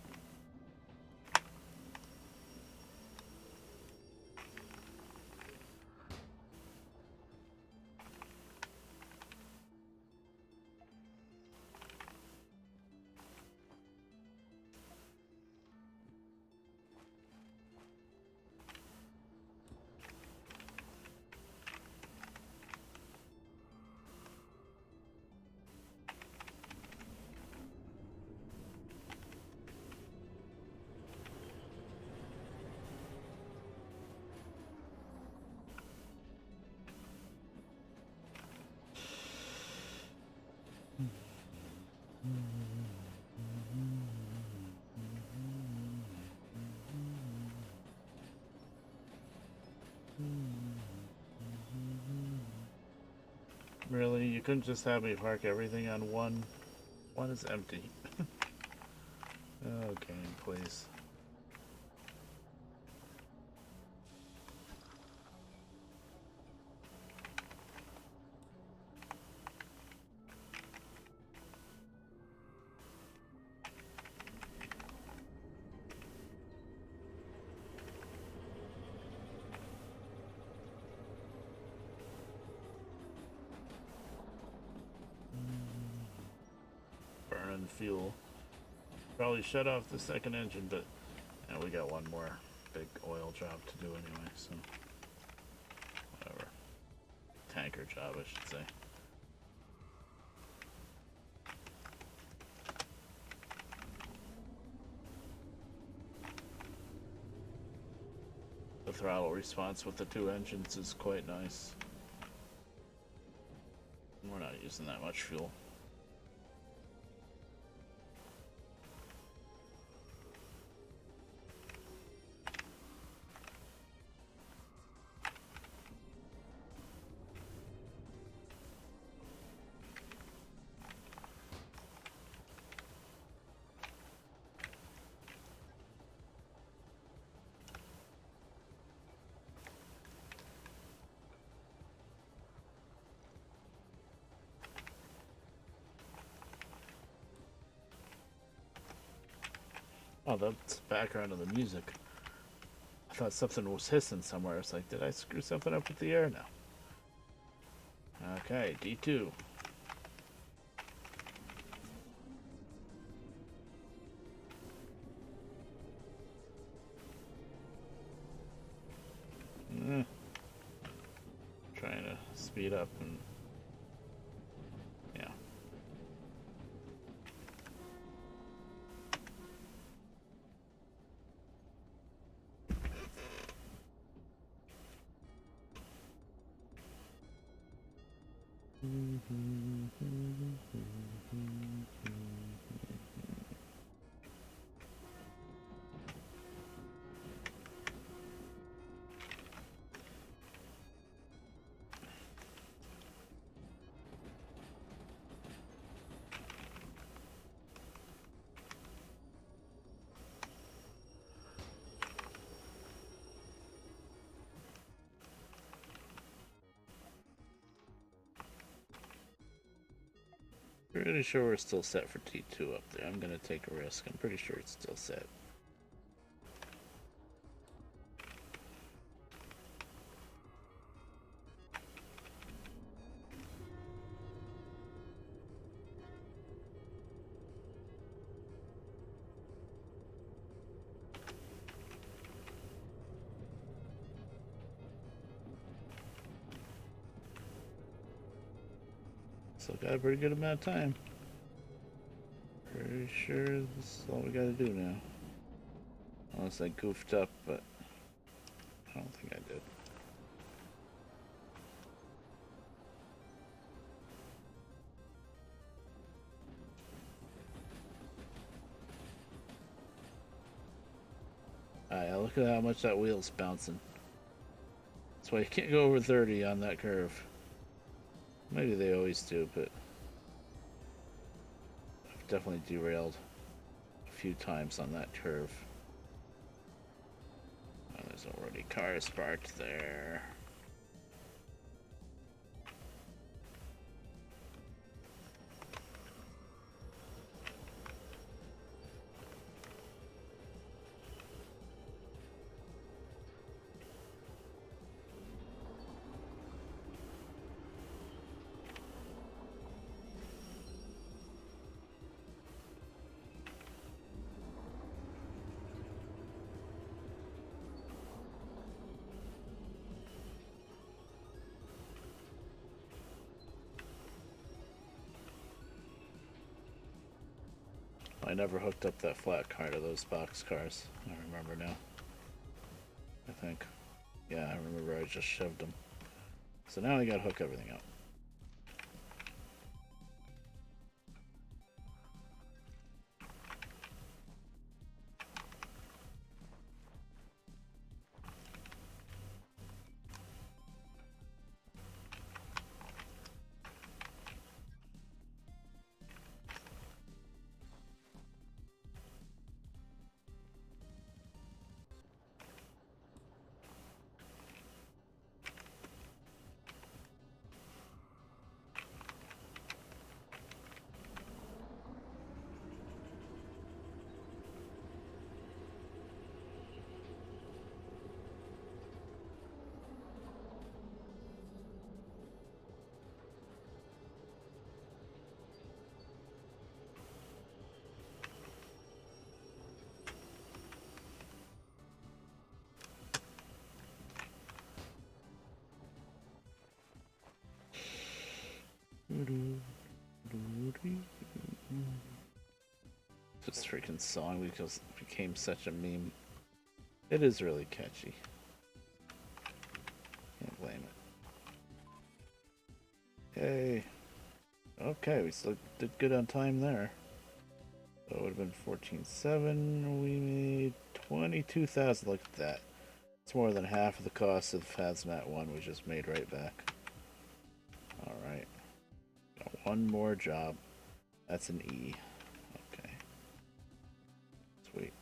S1: you couldn't just have me park everything on one. One is empty. Okay, please. Burning fuel. Probably shut off the second engine, but we got one more big oil job to do anyway, so whatever. Tanker job, I should say. The throttle response with the two engines is quite nice. We're not using that much fuel. Oh, that's the background of the music. I thought something was hissing somewhere. It's like, did I screw something up with the air now? Okay, D2. Trying to speed up and yeah. Pretty sure we're still set for T2 up there. I'm gonna take a risk. I'm pretty sure it's still set. Still got a pretty good amount of time. Pretty sure this is all we gotta do now. Unless I goofed up, but I don't think I did. Alright, look at how much that wheel's bouncing. That's why you can't go over 30 on that curve. Maybe they always do, but I've definitely derailed a few times on that curve. Oh, there's already cars parked there. I never hooked up that flat car to those box cars. I remember now. I think. Yeah, I remember I just shoved them. So now I gotta hook everything up. This freaking song because it became such a meme. It is really catchy. Can't blame it. Yay. Okay, we still did good on time there. So it would have been 14.7. We made 22,000. Look at that. It's more than half of the cost of Hazmat 1 we just made right back. Alright. One more job. That's an E. Okay. Sweet.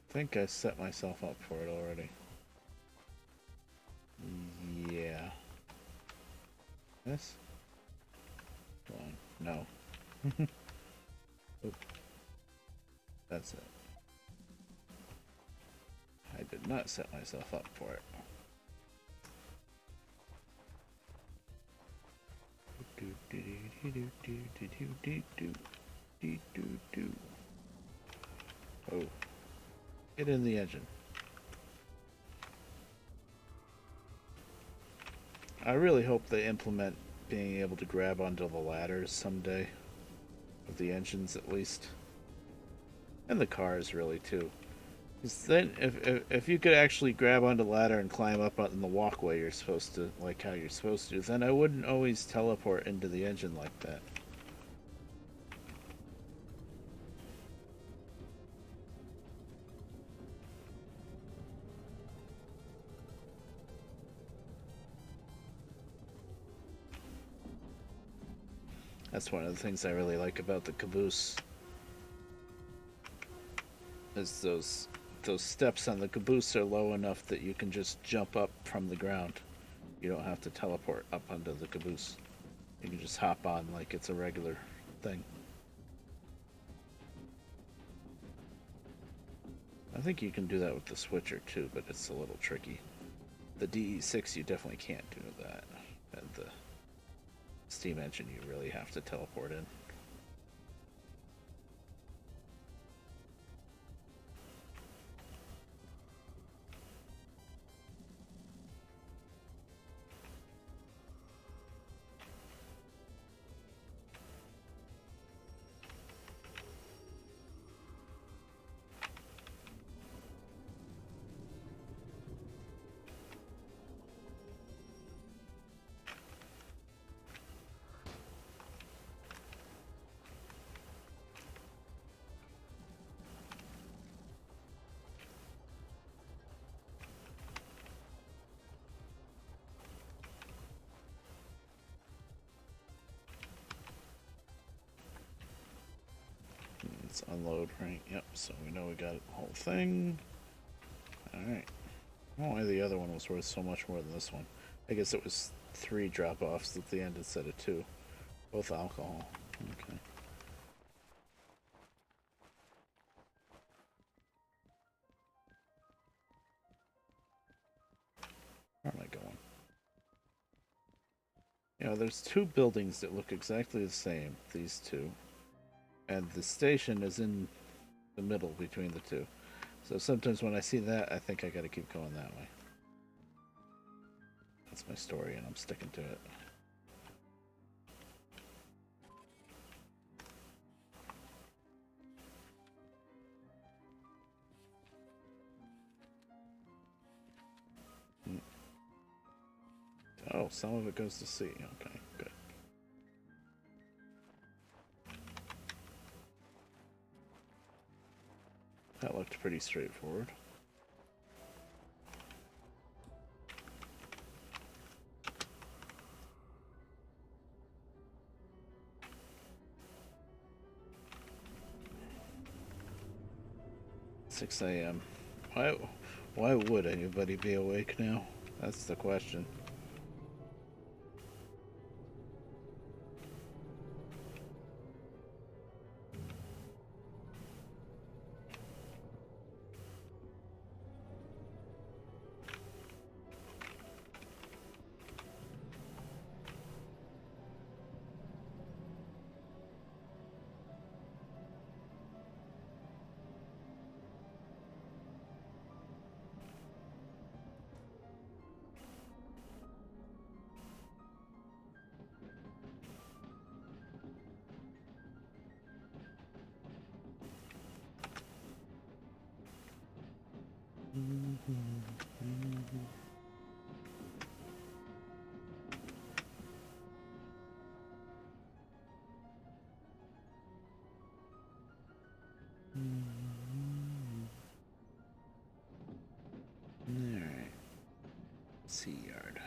S1: I think I set myself up for it already. Yeah. This? Come on. No. Oop. That's it. I did not set myself up for it. Oh. Get in the engine. I really hope they implement being able to grab onto the ladders someday. Of the engines, at least. And the cars, really, too. Because then, if you could actually grab onto the ladder and climb up on the walkway you're supposed to, like how you're supposed to, then I wouldn't always teleport into the engine like that. That's one of the things I really like about the caboose. Is those steps on the caboose are low enough that you can just jump up from the ground. You don't have to teleport up onto the caboose. You can just hop on like it's a regular thing. I think you can do that with the switcher too, but it's a little tricky. The DE6 you definitely can't do that. And the steam engine you really have to teleport in. unload, right? Yep, so we know we got the whole thing. Alright. I don't know why the other one was worth so much more than this one. I guess it was 3 drop-offs at the end instead of 2. Both alcohol. Okay. Where am I going? You know, there's 2 buildings that look exactly the same, these 2. And the station is in the middle between the 2. So sometimes when I see that, I think I gotta keep going that way. That's my story, and I'm sticking to it. Oh, some of it goes to sea. Okay, good. That looked pretty straightforward. Six a.m. Why would anybody be awake now? That's the question. Alright. Sea yard.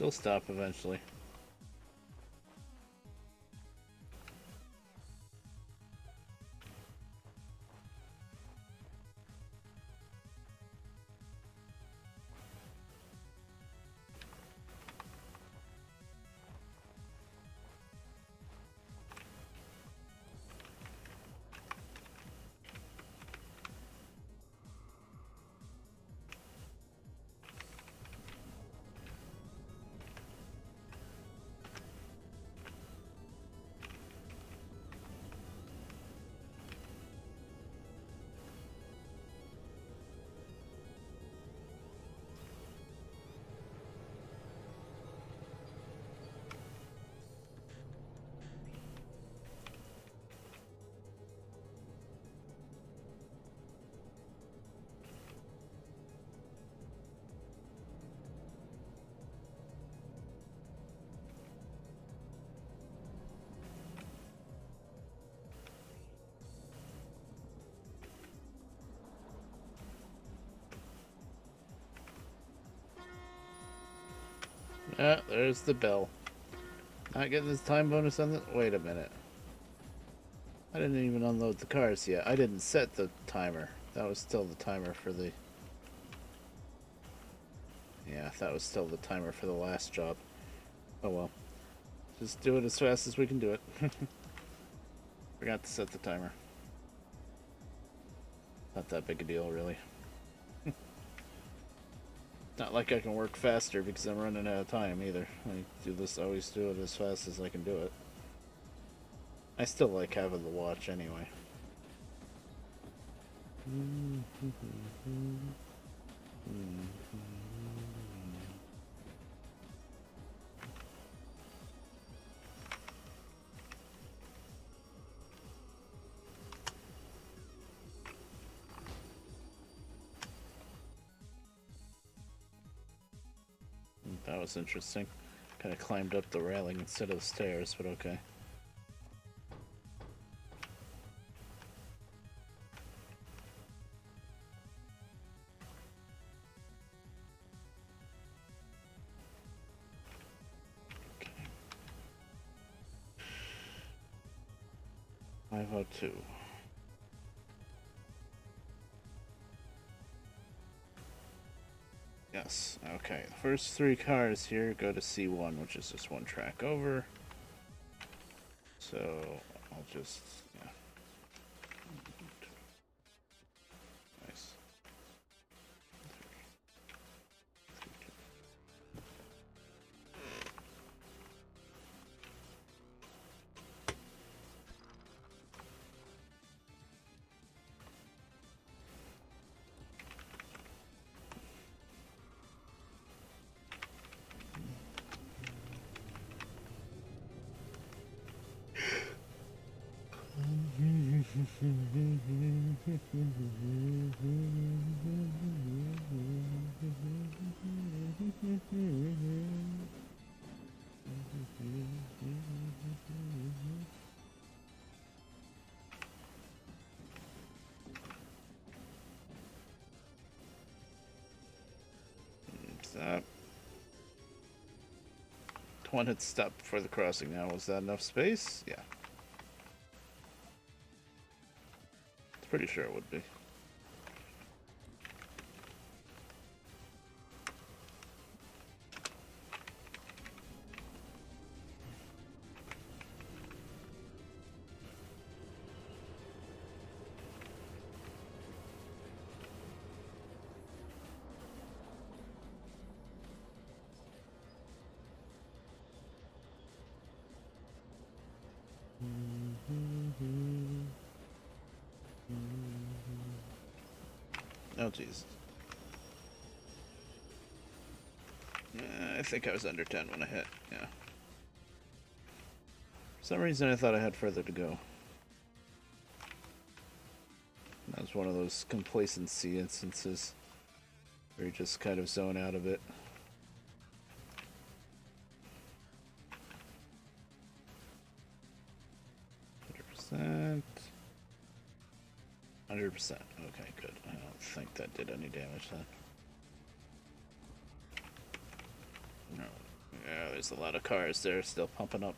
S1: She'll stop eventually. Ah, there's the bell. Not getting this time bonus on the... Wait a minute. I didn't even unload the cars yet. I didn't set the timer. That was still the timer for the... thought it was still the timer for the last job. Oh well. Just do it as fast as we can do it. Forgot to set the timer. Not that big a deal, really. Not like I can work faster because I'm running out of time either. Always do it as fast as I can do it. I still like having the watch anyway. That was interesting. Kind of climbed up the railing instead of the stairs, but okay. Okay. 502. Yes, okay. The first 3 cars here go to C1, which is just 1 track over. So, I'll just... yeah. Nice. Stop. One had stopped before the crossing now. Was that enough space? Yeah. Pretty sure it would be. Oh, jeez. I think I was under 10 when I hit, yeah. For some reason I thought I had further to go. That was one of those complacency instances where you just kind of zone out of it. %. 100%. Okay, good. I don't think that did any damage then. No. Yeah, there's a lot of cars there still pumping up.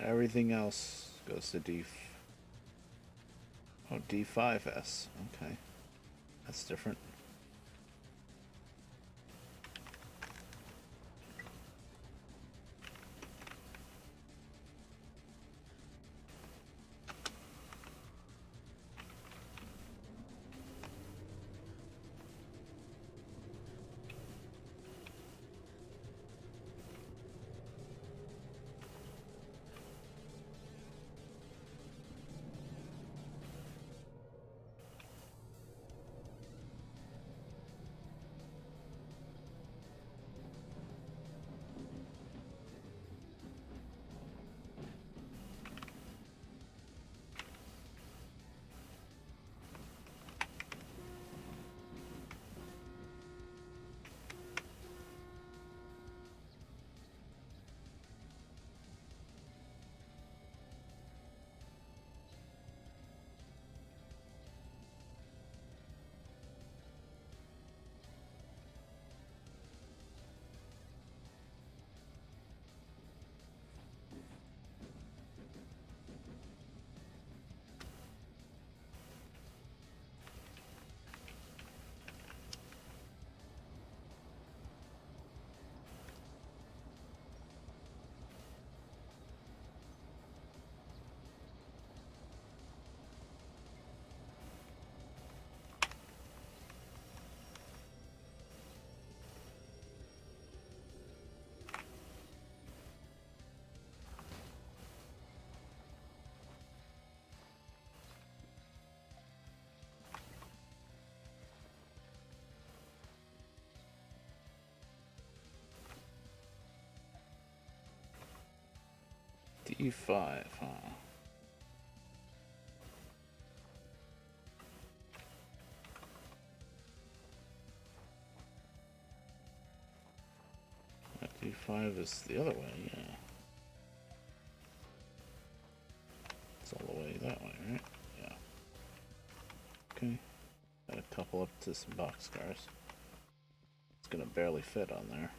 S1: Everything else goes to D. Oh, D5S. Okay. That's different. D5, huh? D5 is the other way, yeah. It's all the way that way, right? Yeah. Okay. Got a couple up to some boxcars. It's gonna barely fit on there.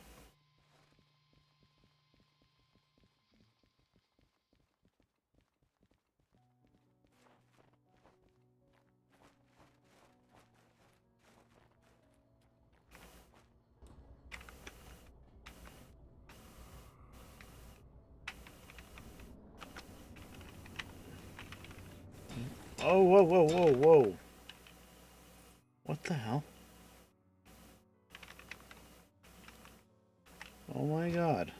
S1: Oh, whoa, whoa, whoa, whoa. What the hell? Oh my god.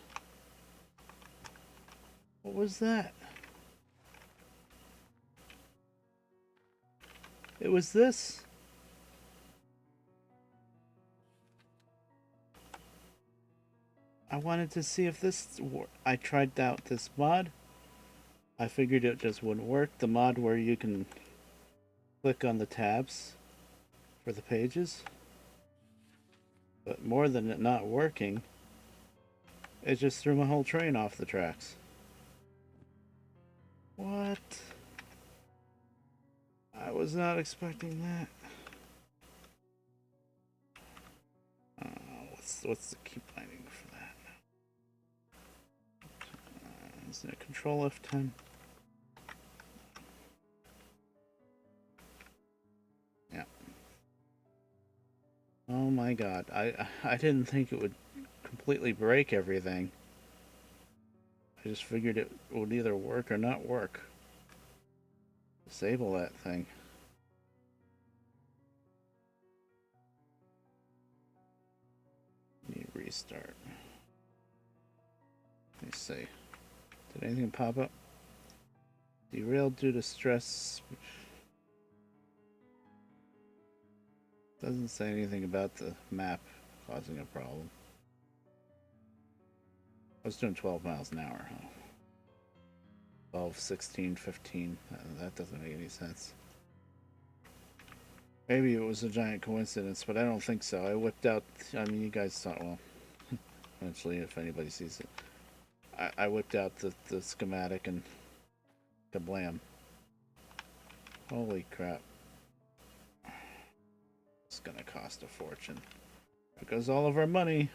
S1: What was that? It was this? I wanted to see if this... I tried out this mod. I figured it just wouldn't work. The mod where you can click on the tabs for the pages. But more than it not working, it just threw my whole train off the tracks. What? I was not expecting that. What's the key binding for that? Is it Control F10? Yeah. Oh my god. I didn't think it would completely break everything. I just figured it would either work or not work. Disable that thing. Need restart. Let me see. Did anything pop up? Derailed due to stress. Doesn't say anything about the map causing a problem. I was doing 12 miles an hour, huh? 12, 16, 15. That doesn't make any sense. Maybe it was a giant coincidence, but I don't think so. I whipped out... I mean, you guys saw... Well, eventually, if anybody sees it. I whipped out the schematic and... kablam. Holy crap. It's gonna cost a fortune. There goes all of our money.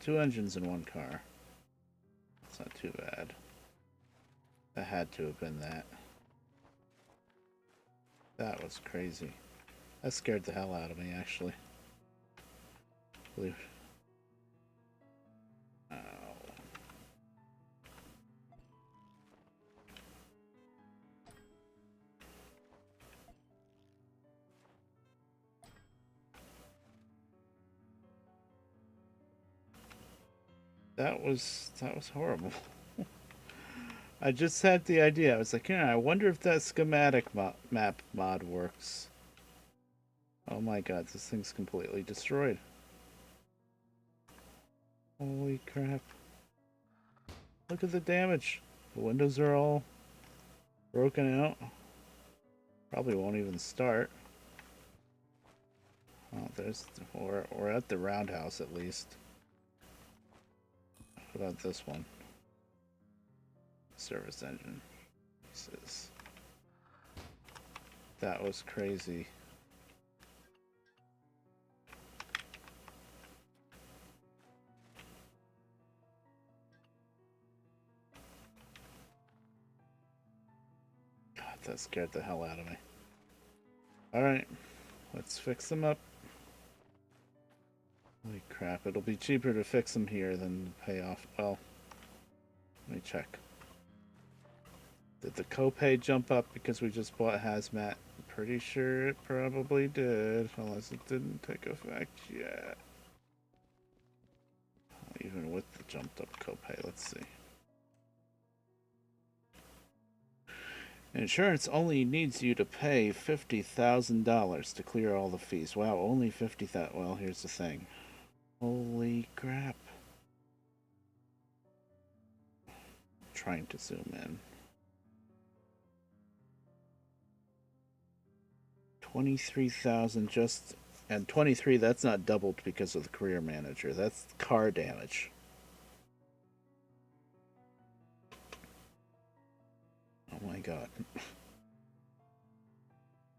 S1: 2 engines in one car. That's not too bad. That had to have been that. That was crazy. That scared the hell out of me, actually. Believe. Oh. That was horrible. I just had the idea. I was like, yeah, I wonder if that schematic map mod works. Oh my god, this thing's completely destroyed. Holy crap. Look at the damage. The windows are all broken out. Probably won't even start. Oh, we're at the roundhouse at least. What about this one? Service engine. Jesus. That was crazy. God, that scared the hell out of me. Alright, let's fix them up. Holy crap, it'll be cheaper to fix them here than pay off. Well, let me check. Did the copay jump up because we just bought hazmat? I'm pretty sure it probably did, unless it didn't take effect yet. Even with the jumped up copay, let's see. Insurance only needs you to pay $50,000 to clear all the fees. Wow, only 50,000. Well, here's the thing. Holy crap. I'm trying to zoom in. 23,000 just, and 23, that's not doubled because of the career manager. That's car damage. Oh my god.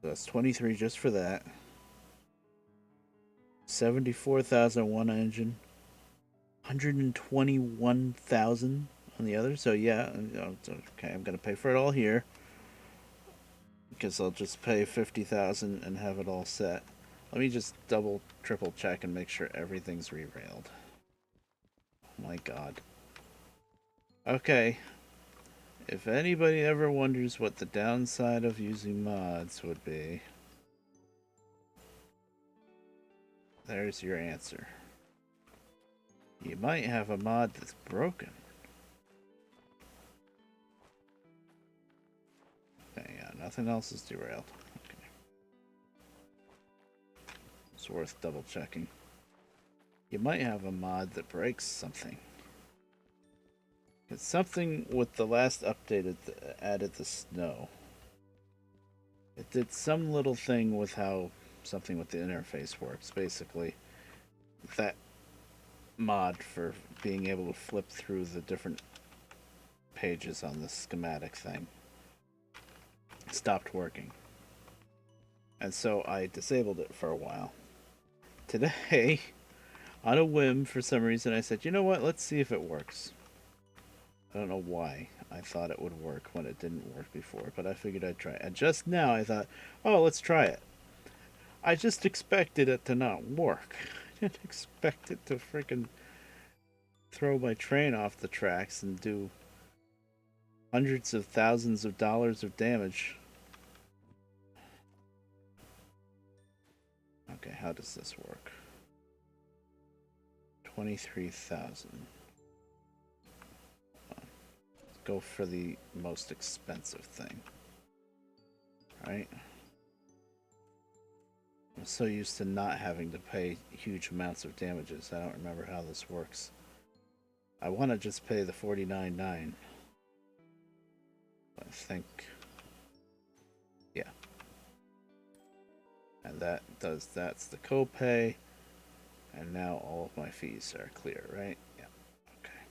S1: That's 23 just for that. 74,000 one engine. 121,000 on the other. So yeah, okay, I'm gonna pay for it all here. Because I'll just pay 50,000 and have it all set. Let me just double, triple check and make sure everything's rerailed. Oh my god. Okay. If anybody ever wonders what the downside of using mods would be, there's your answer. You might have a mod that's broken. Okay, yeah, nothing else is derailed. Okay. It's worth double checking. You might have a mod that breaks something. It's something with the last update it added the snow. It did some little thing with how something with the interface works. Basically, that mod for being able to flip through the different pages on the schematic thing stopped working. And so I disabled it for a while. Today, on a whim, for some reason, I said, you know what, let's see if it works. I don't know why I thought it would work when it didn't work before, but I figured I'd try it. And just now I thought, oh, let's try it. I just expected it to not work. I didn't expect it to freaking throw my train off the tracks and do hundreds of thousands of dollars of damage. Okay, how does this work? 23,000. Go for the most expensive thing. Right? I'm so used to not having to pay huge amounts of damages. I don't remember how this works. I want to just pay the $49.9. I think, yeah. And that's the copay. And now all of my fees are clear, right? Yeah. Okay.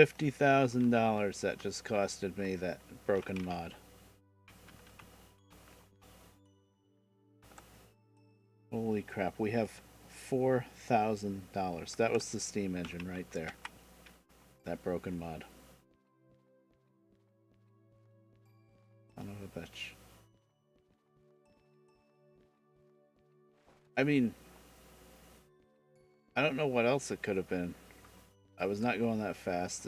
S1: $50,000 that just costed me that broken mod. Holy crap, we have $54,000. That was the steam engine right there. That broken mod. Son of a bitch. I mean, I don't know what else it could have been. I was not going that fast.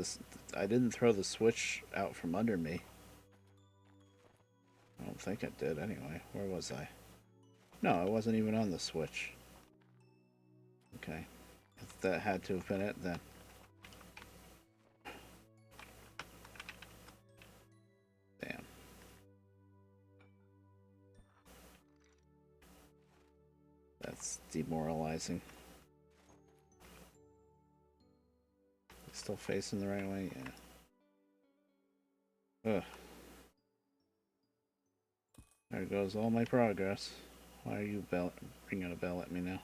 S1: I didn't throw the switch out from under me. I don't think it did anyway. Where was I? No, I wasn't even on the switch. Okay. If that had to have been it, then. Damn. That's demoralizing. Still facing the right way? Yeah. Ugh. There goes all my progress. Why are you ringing a bell at me now?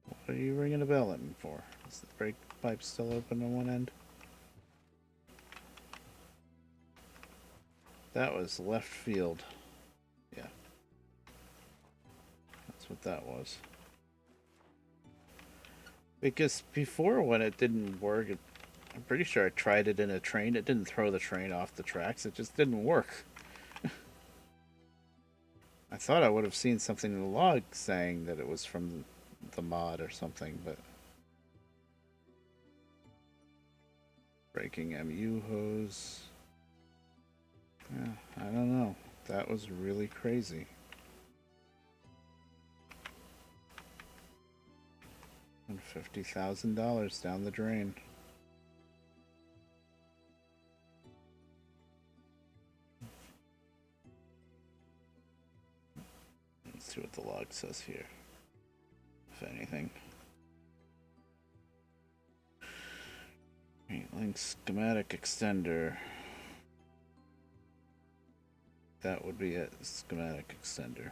S1: What are you ringing a bell at me for? Is the brake pipe still open on one end? That was left field. Yeah. That's what that was. Because before, when it didn't work, I'm pretty sure I tried it in a train. It didn't throw the train off the tracks. It just didn't work. I thought I would have seen something in the log saying that it was from the mod or something, but... Breaking MU hose... Yeah, I don't know. That was really crazy. And $50,000 down the drain. Let's see what the log says here, if anything. Link schematic extender. That would be it, schematic extender.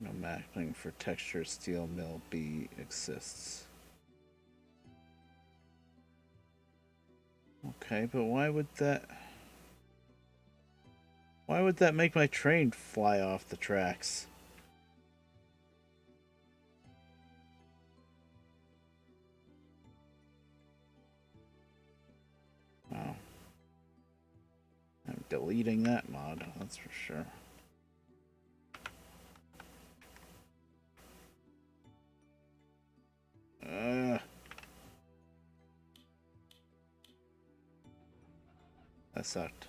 S1: No mapping for texture steel mill B exists. Okay, but why would that make my train fly off the tracks? Oh. I'm deleting that mod, that's for sure. That sucked.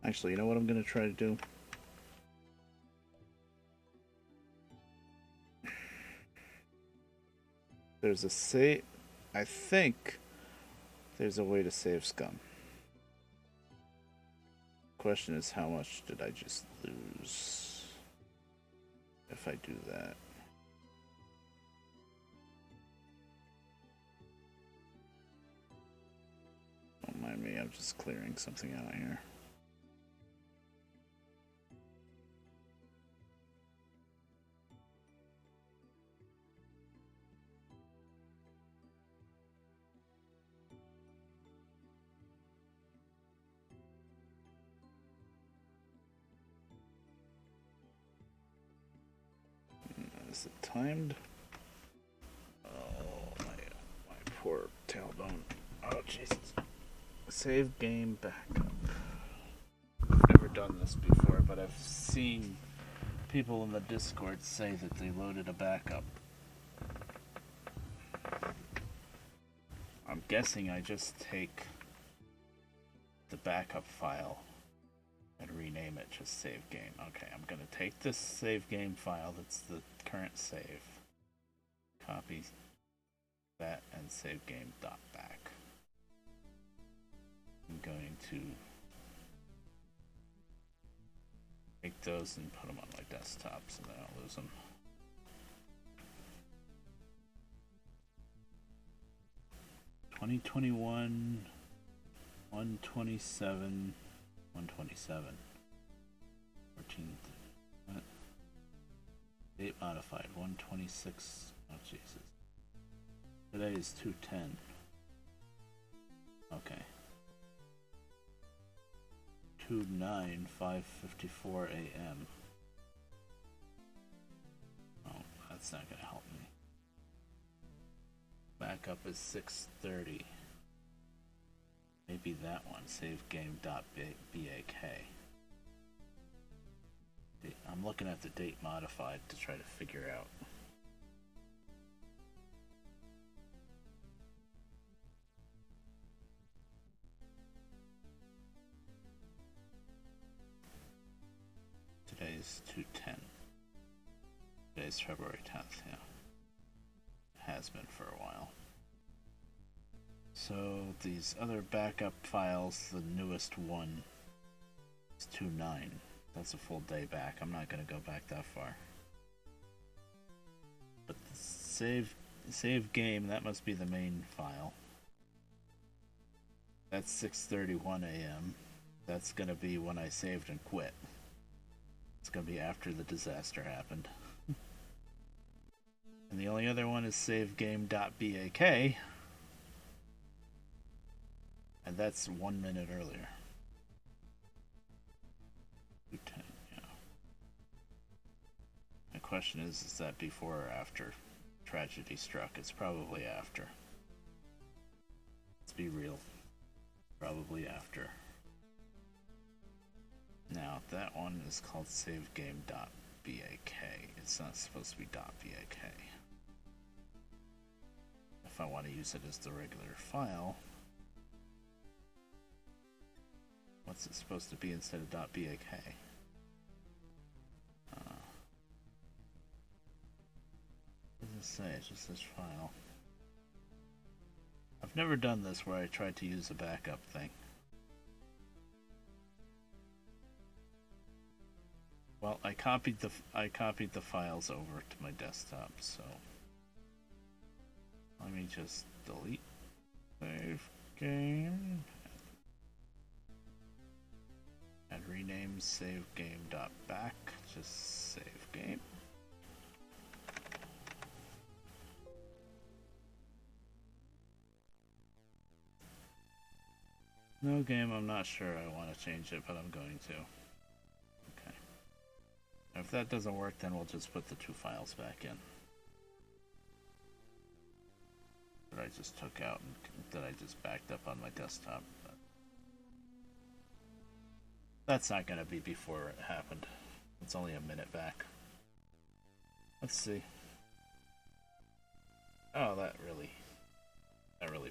S1: Actually, you know what I'm gonna try to do? There's a save. I think there's a way to save scum. Question is, how much did I just lose if I do that? Don't mind me, I'm just clearing something out here. Is it timed? Oh, my poor tailbone. Oh, Jesus. Save game backup. I've never done this before, but I've seen people in the Discord say that they loaded a backup. I'm guessing I just take the backup file and rename it just save game. Okay, I'm gonna take this save game file that's the current save, copy that, and save game dot back. I'm going to take those and put them on my desktop so that I don't lose them. (2021) 127 127 14. What? Date modified 126. Oh Jesus. Today is 210. Okay. 5:54 a.m. Oh, that's not gonna help me. Backup is 6:30. Maybe that one. Savegame.bak. I'm looking at the date modified to try to figure out. Today's 2/10. Today's February 10th, yeah. Has been for a while. So these other backup files, the newest one is 2/9. That's a full day back. I'm not going to go back that far. But the save game, that must be the main file. That's 6:31 a.m. That's going to be when I saved and quit. It's going to be after the disaster happened. And the only other one is savegame.bak. And that's 1 minute earlier. 2:10, yeah. The question is that before or after tragedy struck? It's probably after. Let's be real. Probably after. Now, that one is called savegame.bak. It's not supposed to be .bak. If I want to use it as the regular file, what's it supposed to be instead of .bak? What does it say? It just says file. I've never done this where I tried to use a backup thing. Well, I copied the files over to my desktop, so let me just delete save game and rename savegame.bak. Just save game. No game, I'm not sure I want to change it, but I'm going to. Okay. If that doesn't work, then we'll just put the two files back in that I just took out and that I just backed up on my desktop. But that's not going to be before it happened. It's only a minute back. Let's see. Oh, that really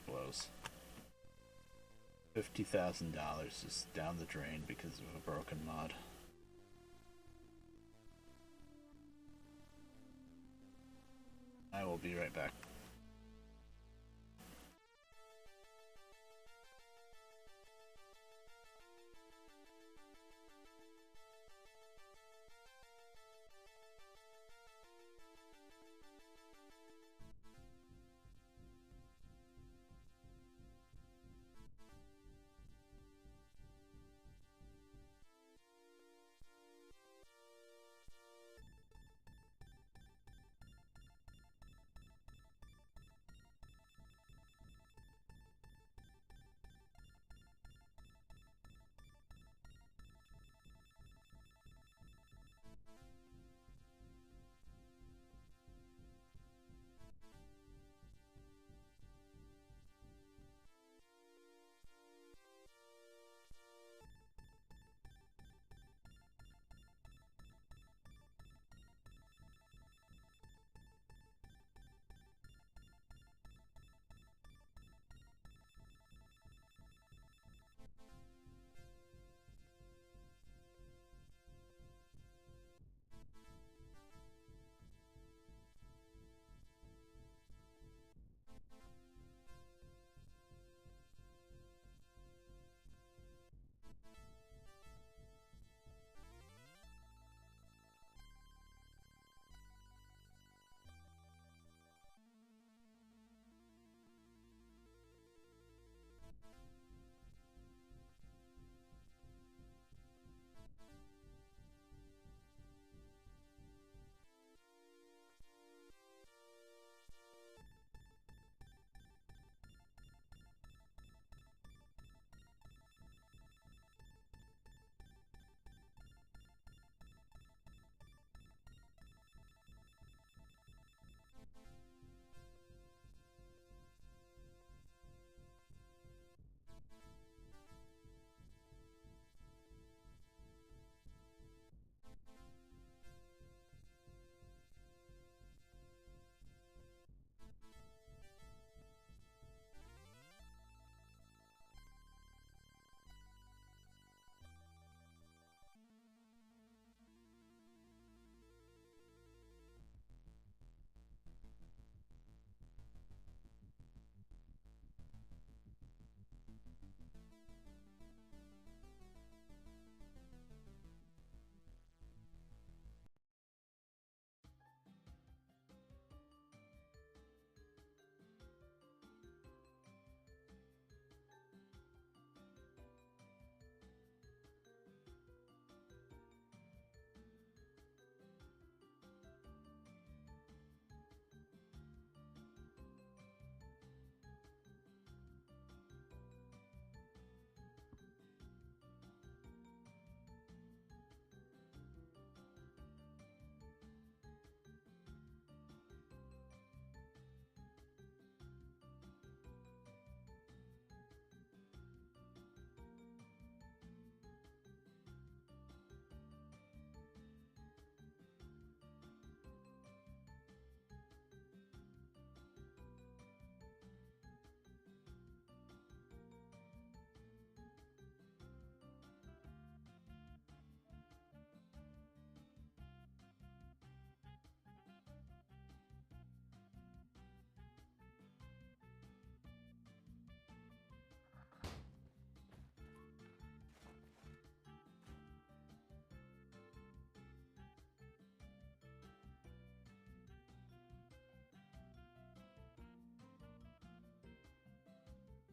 S1: blows. $50,000 is down the drain because of a broken mod. I will be right back.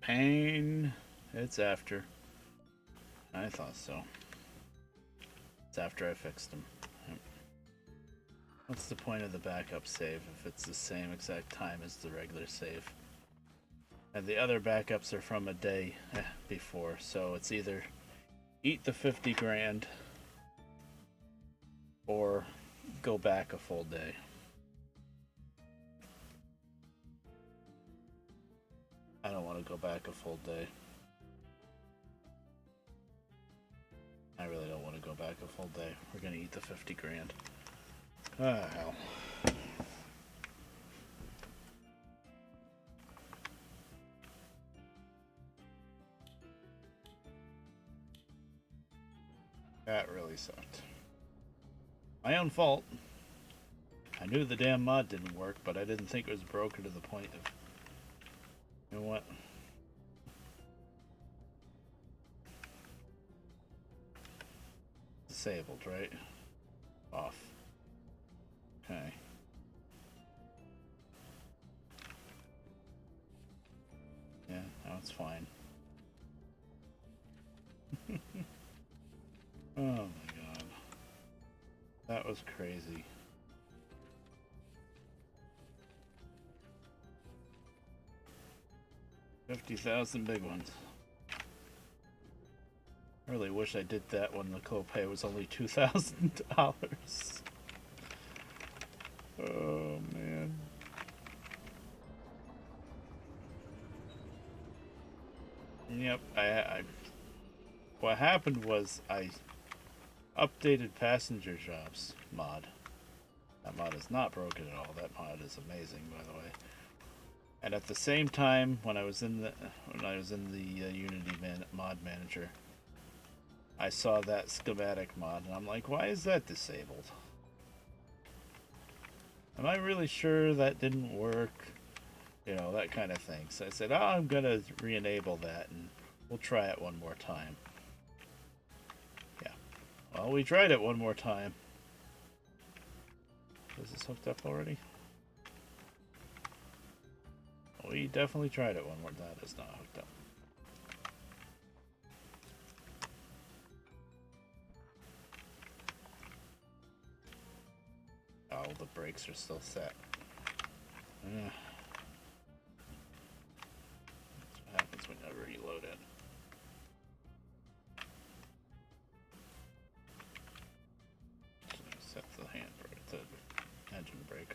S1: Pain. It's after. I thought so. It's after I fixed them. What's the point of the backup save if it's the same exact time as the regular save? And the other backups are from a day before, so it's either eat the 50 grand or go back a full day. I don't want to go back a full day. I really don't want to go back a full day. We're gonna eat the 50 grand. Ah, hell. That really sucked. My own fault. I knew the damn mod didn't work, but I didn't think it was broken to the point of... You know what? Disabled, right? Off. Okay. Yeah, now it's fine. Oh my god. That was crazy. $50,000 big ones. I really wish I did that when the copay was only $2,000. Oh man. Yep, what happened was I updated passenger jobs mod. That mod is not broken at all. That mod is amazing, by the way. And at the same time, when I was in the Unity mod manager, I saw that schematic mod, and I'm like, why is that disabled? Am I really sure that didn't work? You know, that kind of thing. So I said, oh, I'm gonna re-enable that, and we'll try it one more time. Yeah. Well, we tried it one more time. Is this hooked up already? We definitely tried it one more. That is not hooked up. Oh, the brakes are still set. That's what happens when you reload it. Set the handbrake, the engine brake.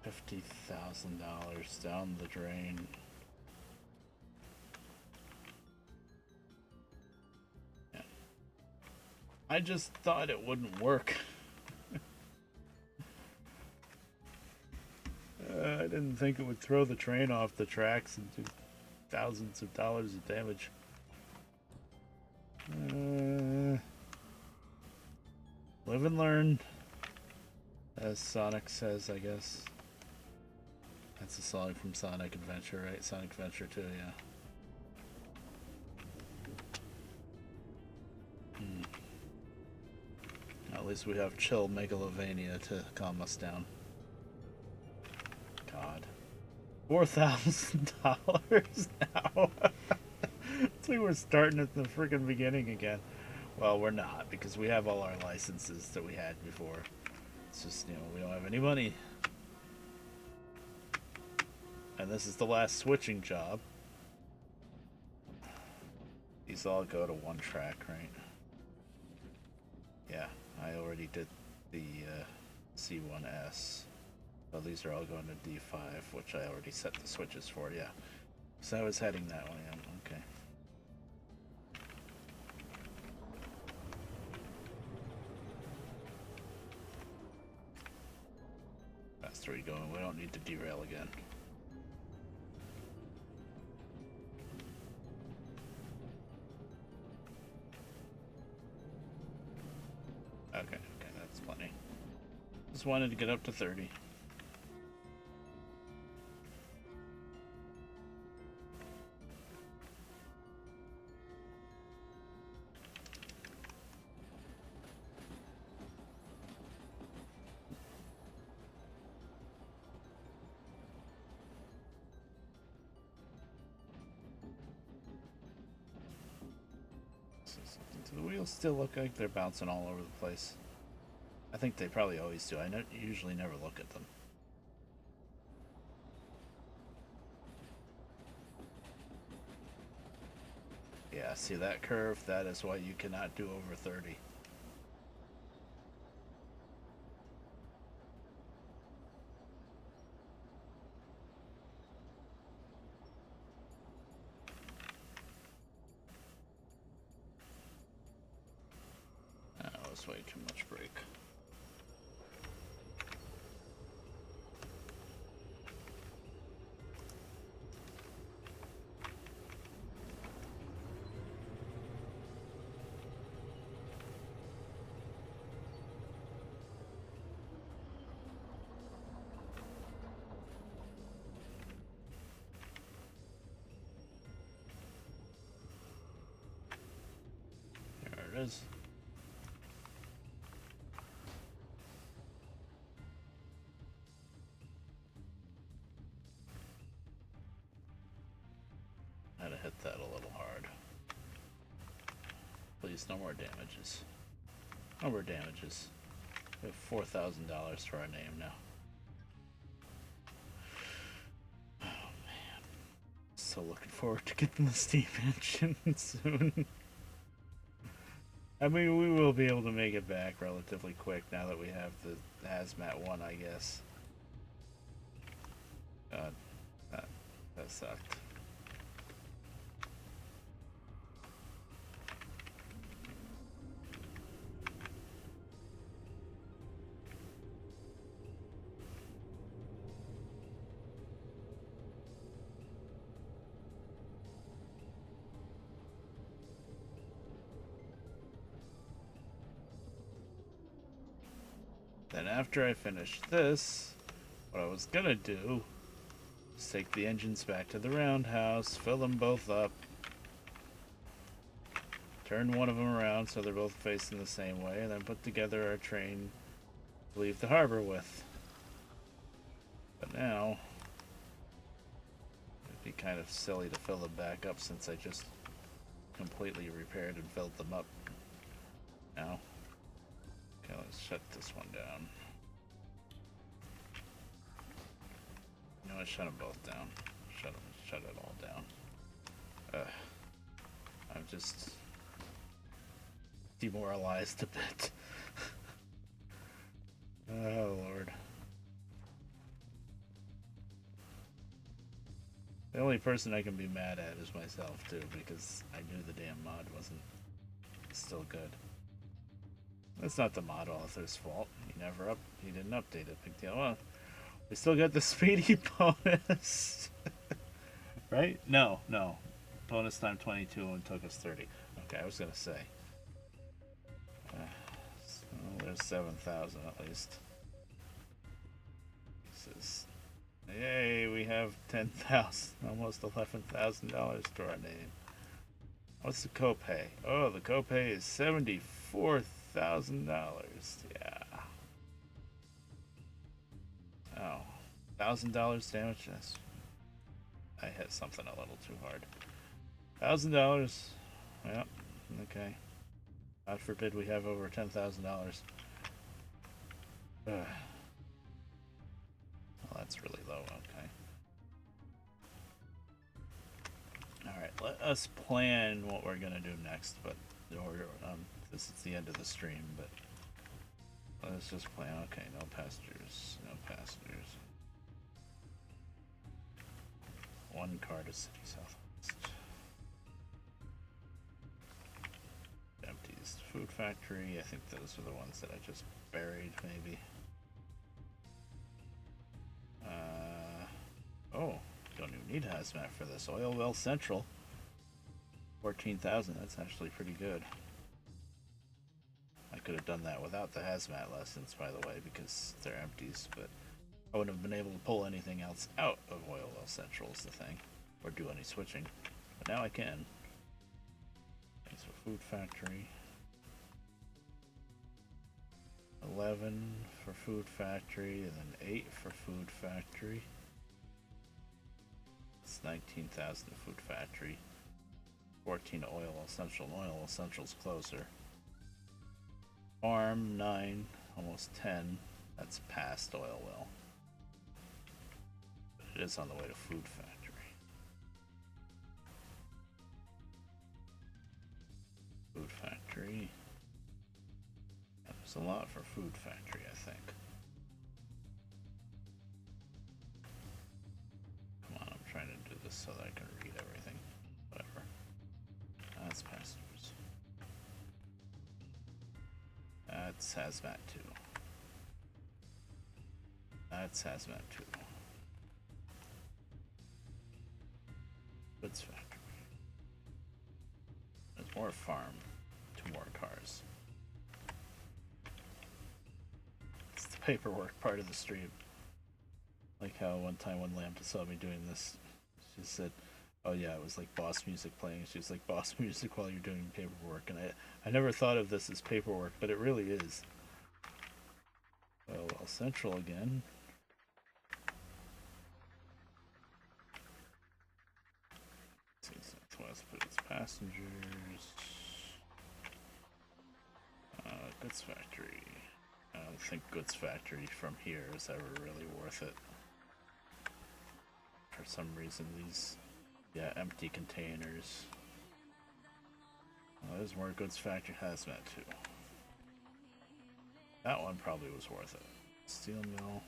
S1: $50,000 down the drain. Yeah. I just thought it wouldn't work. I didn't think it would throw the train off the tracks and do thousands of dollars of damage. Live and learn, as Sonic says, I guess. That's a song from Sonic Adventure, right? Sonic Adventure 2, yeah. At least we have chill Megalovania to calm us down. God. $4,000 now. It's like we're starting at the freaking beginning again. Well, we're not, because we have all our licenses that we had before. It's just, you know, we don't have any money. And this is the last switching job. These all go to one track, right? Yeah, I already did the C1S. So these are all going to D5, which I already set the switches for, yeah. So I was heading that way, okay. Faster we go, we don't need to derail again. Okay, that's plenty. Just wanted to get up to 30. Those still look like they're bouncing all over the place. I think they probably always do. I usually never look at them. Yeah, see that curve? That is why you cannot do over 30. That was way too much brake. There it is. Had to hit that a little hard. Please, no more damages. No more damages. We have $4,000 to our name now. Oh man. So looking forward to getting the steam engine soon. I mean, we will be able to make it back relatively quick now that we have the hazmat one, I guess. God, that sucked. Then after I finished this, what I was gonna do is take the engines back to the roundhouse, fill them both up, turn one of them around so they're both facing the same way, and then put together our train to leave the harbor with. But now, it'd be kind of silly to fill them back up since I just completely repaired and filled them up now. Okay, let's shut this one down. You know what? Shut them both down. Shut it all down. I'm just demoralized a bit. Oh Lord. The only person I can be mad at is myself too, because I knew the damn mod wasn't still good. That's not the mod author's fault. He didn't update it. Big deal. Well, we still got the speedy bonus. Right? No. Bonus time 22 and took us 30. Okay, I was gonna say. So there's 7,000 at least. This is, yay, we have 10,000, almost $11,000 to our name. What's the copay? Oh, the copay is $74,000. Yeah. Oh, $1,000 damage. I hit something a little too hard. $1,000. Yep. Okay. God forbid we have over $10,000. Well, that's really low. Okay. All right. Let us plan what we're gonna do next. But this is the end of the stream. But let's just plan. Okay. No passengers. No passengers. One car to City Southwest. Empties food factory. I think those are the ones that I just buried, maybe. Oh, don't even need hazmat for this. Oil well central. 14,000. That's actually pretty good. I could have done that without the hazmat lessons, by the way, because they're empties, but I wouldn't have been able to pull anything else out of Oil Well Central is the thing, or do any switching. But now I can. Okay, so food factory. 11 for food factory, and then 8 for food factory. It's 19,000 to food factory. 14 to Oil Well Central. Oil Well Central's closer. Farm 9, almost 10. That's past oil well. But it is on the way to food factory. Food factory. There's a lot for food factory, I think. Come on, I'm trying to do this so that I can read everything. Whatever. That's pastures. That's hazmat 2. That's hazmat 2. Goods factory. There's more farm. 2 more cars. It's the paperwork part of the stream. Like how one time when Lambda saw me doing this, she said, oh yeah, it was like boss music playing. She was like, boss music while you're doing paperwork. And I never thought of this as paperwork, but it really is. Well, Central again. Southwest put its passengers. Goods factory. I don't think goods factory from here is ever really worth it. For some reason, these, yeah, empty containers. Oh, there's more goods factory hazmat 2. That one probably was worth it. Steel mill.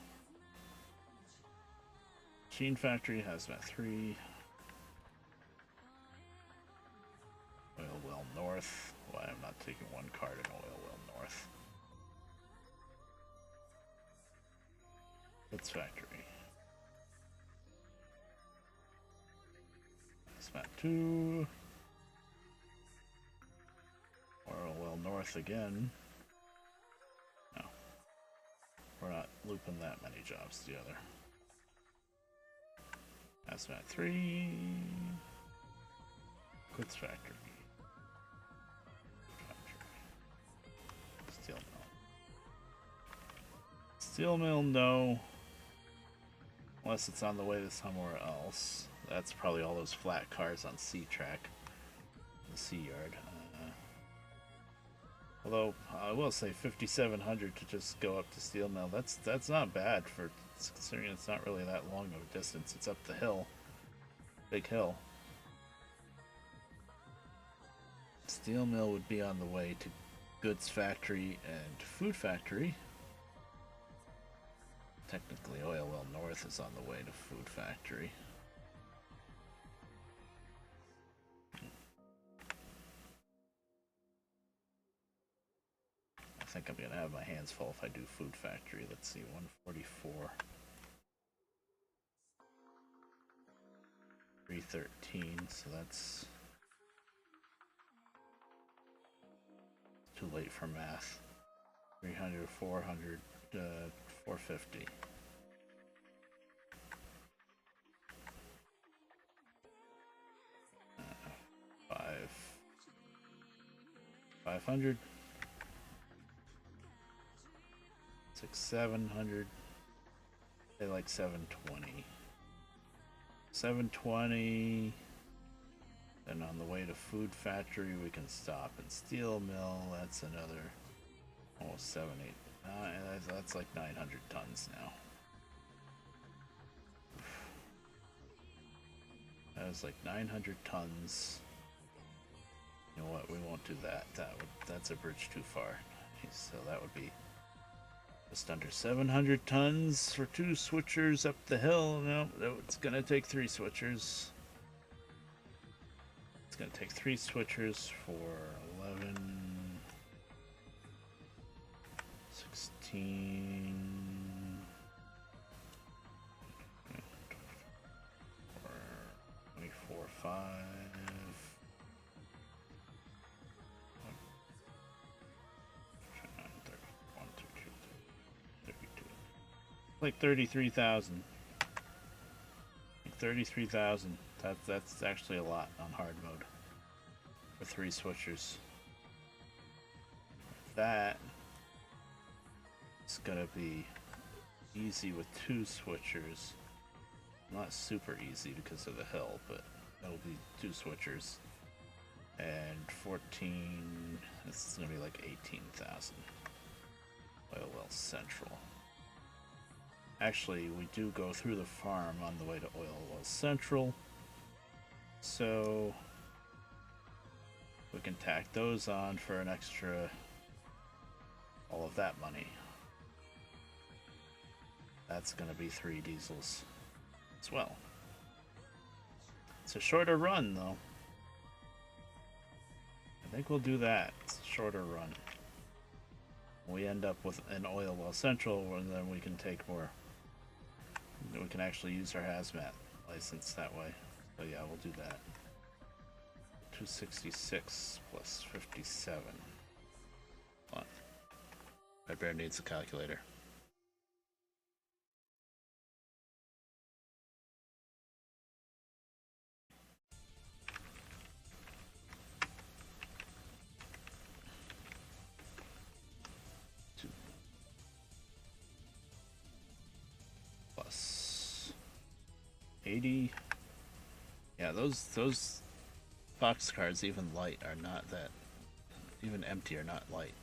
S1: Machine factory hazmat 3. Oil well north. Why I'm not taking one card in oil well north. Goods factory. Hazmat 2. Oil well north again. No. We're not looping that many jobs together. Hazmat 3. Goods factory. Steel mill. Steel mill, no. Unless it's on the way to somewhere else. That's probably all those flat cars on C track. The C yard. Although I will say 5,700 to just go up to steel mill. That's not bad for considering it's not really that long of a distance. It's up the hill. Big hill. Steel mill would be on the way to goods factory and food factory. Technically, oil well north is on the way to food factory. I think I'm gonna have my hands full if I do food factory. Let's see, 144. 313, so that's too late for math. 300, 400, 450. Five. 500. 700. They like 720. 720. Then on the way to food factory, we can stop in steel mill. That's another almost 7, 8. That's like 900 tons now. That was like 900 tons. You know what? We won't do that. That's a bridge too far. So that would be just under 700 tons for 2 switchers up the hill. No, it's gonna take 3 switchers. It's gonna take 3 switchers for 11, 16, 24, 5. Like 33,000. Like 33,000. That's actually a lot on hard mode for 3 switchers. That is gonna be easy with 2 switchers. Not super easy because of the hill, but that'll be 2 switchers. And 14. This is gonna be like 18,000. Oil well central. Actually, we do go through the farm on the way to oil well central. So we can tack those on for an extra, all of that money. That's going to be 3 diesels as well. It's a shorter run, though. I think we'll do that. It's a shorter run. We end up with an oil well central, and then we can take more. We can actually use our hazmat license that way. So yeah, we'll do that. 266 plus 57. Hold on. Red Bear needs a calculator. Plus 80. Yeah, those box cards, even light, are not that. Even empty are not light.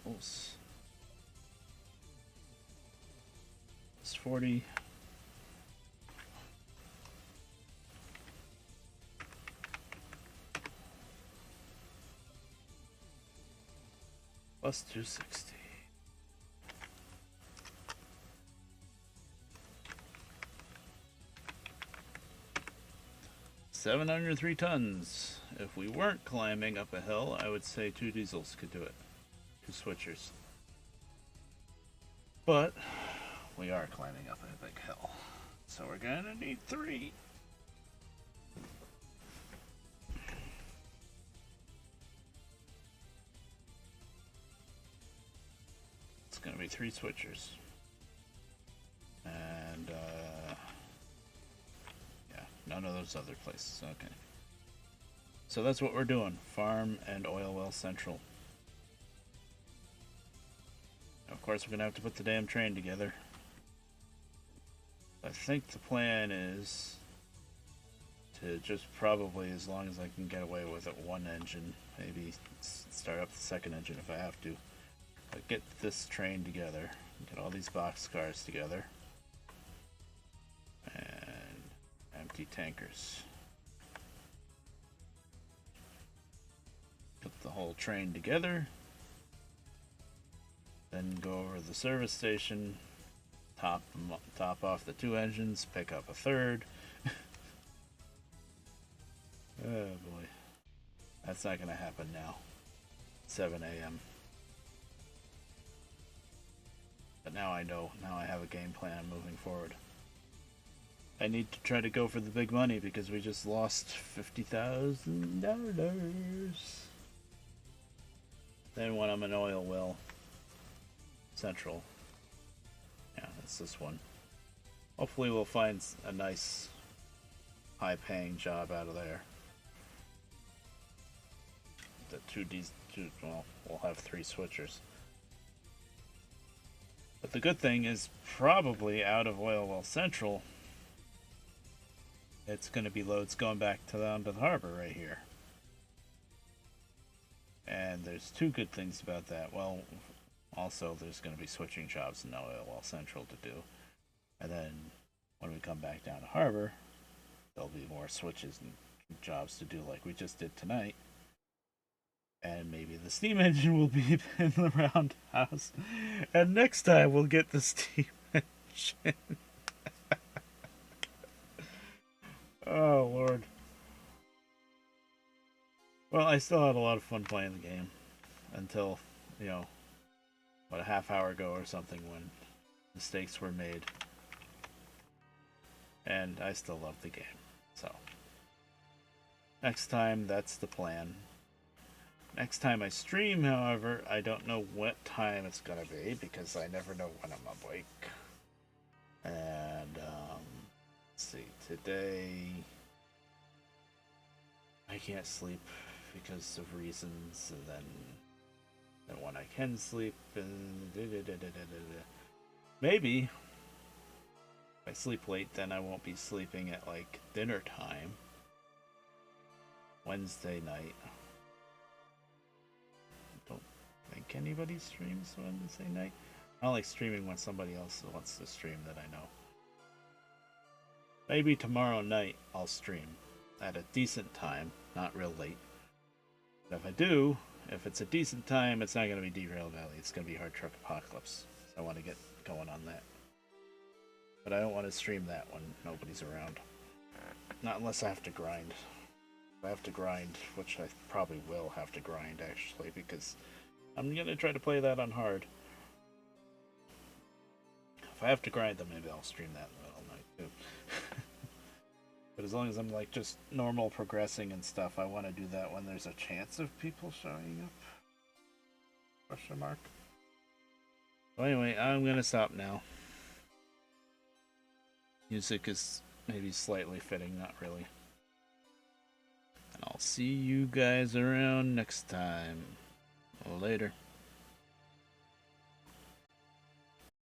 S1: Equals. It's 40. Plus 260. $703 tons. If we weren't climbing up a hill, I would say 2 diesels could do it. 2 switchers. But we are climbing up a big hill, so we're gonna need 3. It's gonna be 3 switchers. And yeah, none of those other places. Okay. So that's what we're doing. Farm and oil well central. Of course, we're gonna have to put the damn train together. I think the plan is to just probably, as long as I can get away with it, 1 engine, maybe start up the 2nd engine if I have to. But get this train together, get all these box cars together, and empty tankers. Put the whole train together, then go over to the service station, top off the 2 engines, pick up a 3rd. Oh boy, that's not gonna happen now. 7 a.m. But now I know. Now I have a game plan moving forward. I need to try to go for the big money because we just lost $50,000. Then when I'm an oil well central. Yeah, that's this one. Hopefully we'll find a nice high-paying job out of there. The 2Ds, well, we'll have 3 switchers. But the good thing is, probably out of oil well central, it's going to be loads going back down to the harbor right here. And there's 2 good things about that. Well, also there's going to be switching jobs in oil well central to do. And then when we come back down to harbor, there'll be more switches and jobs to do like we just did tonight. And maybe the steam engine will be in the roundhouse. And next time we'll get the steam engine. Oh, Lord. Well, I still had a lot of fun playing the game. Until, you know, about a half hour ago or something when mistakes were made. And I still love the game. So, next time, that's the plan. Next time I stream, however, I don't know what time it's gonna be because I never know when I'm awake. And let's see, today I can't sleep because of reasons, and then when I can sleep, and maybe if I sleep late, then I won't be sleeping at like dinner time. Wednesday night. Don't think anybody streams Wednesday night. I don't like streaming when somebody else wants to stream that I know. Maybe tomorrow night I'll stream at a decent time, not real late. But if I do, if it's a decent time, it's not going to be Derail Valley. It's going to be Hard Truck Apocalypse. So I want to get going on that. But I don't want to stream that when nobody's around. Not unless I have to grind. If I have to grind, which I probably will have to grind actually, because I'm going to try to play that on hard. If I have to grind, then maybe I'll stream that in the middle of the night too. But as long as I'm like just normal progressing and stuff, I want to do that when there's a chance of people showing up. Question mark. Well, anyway, I'm gonna stop now. Music is maybe slightly fitting, not really. And I'll see you guys around next time. Later.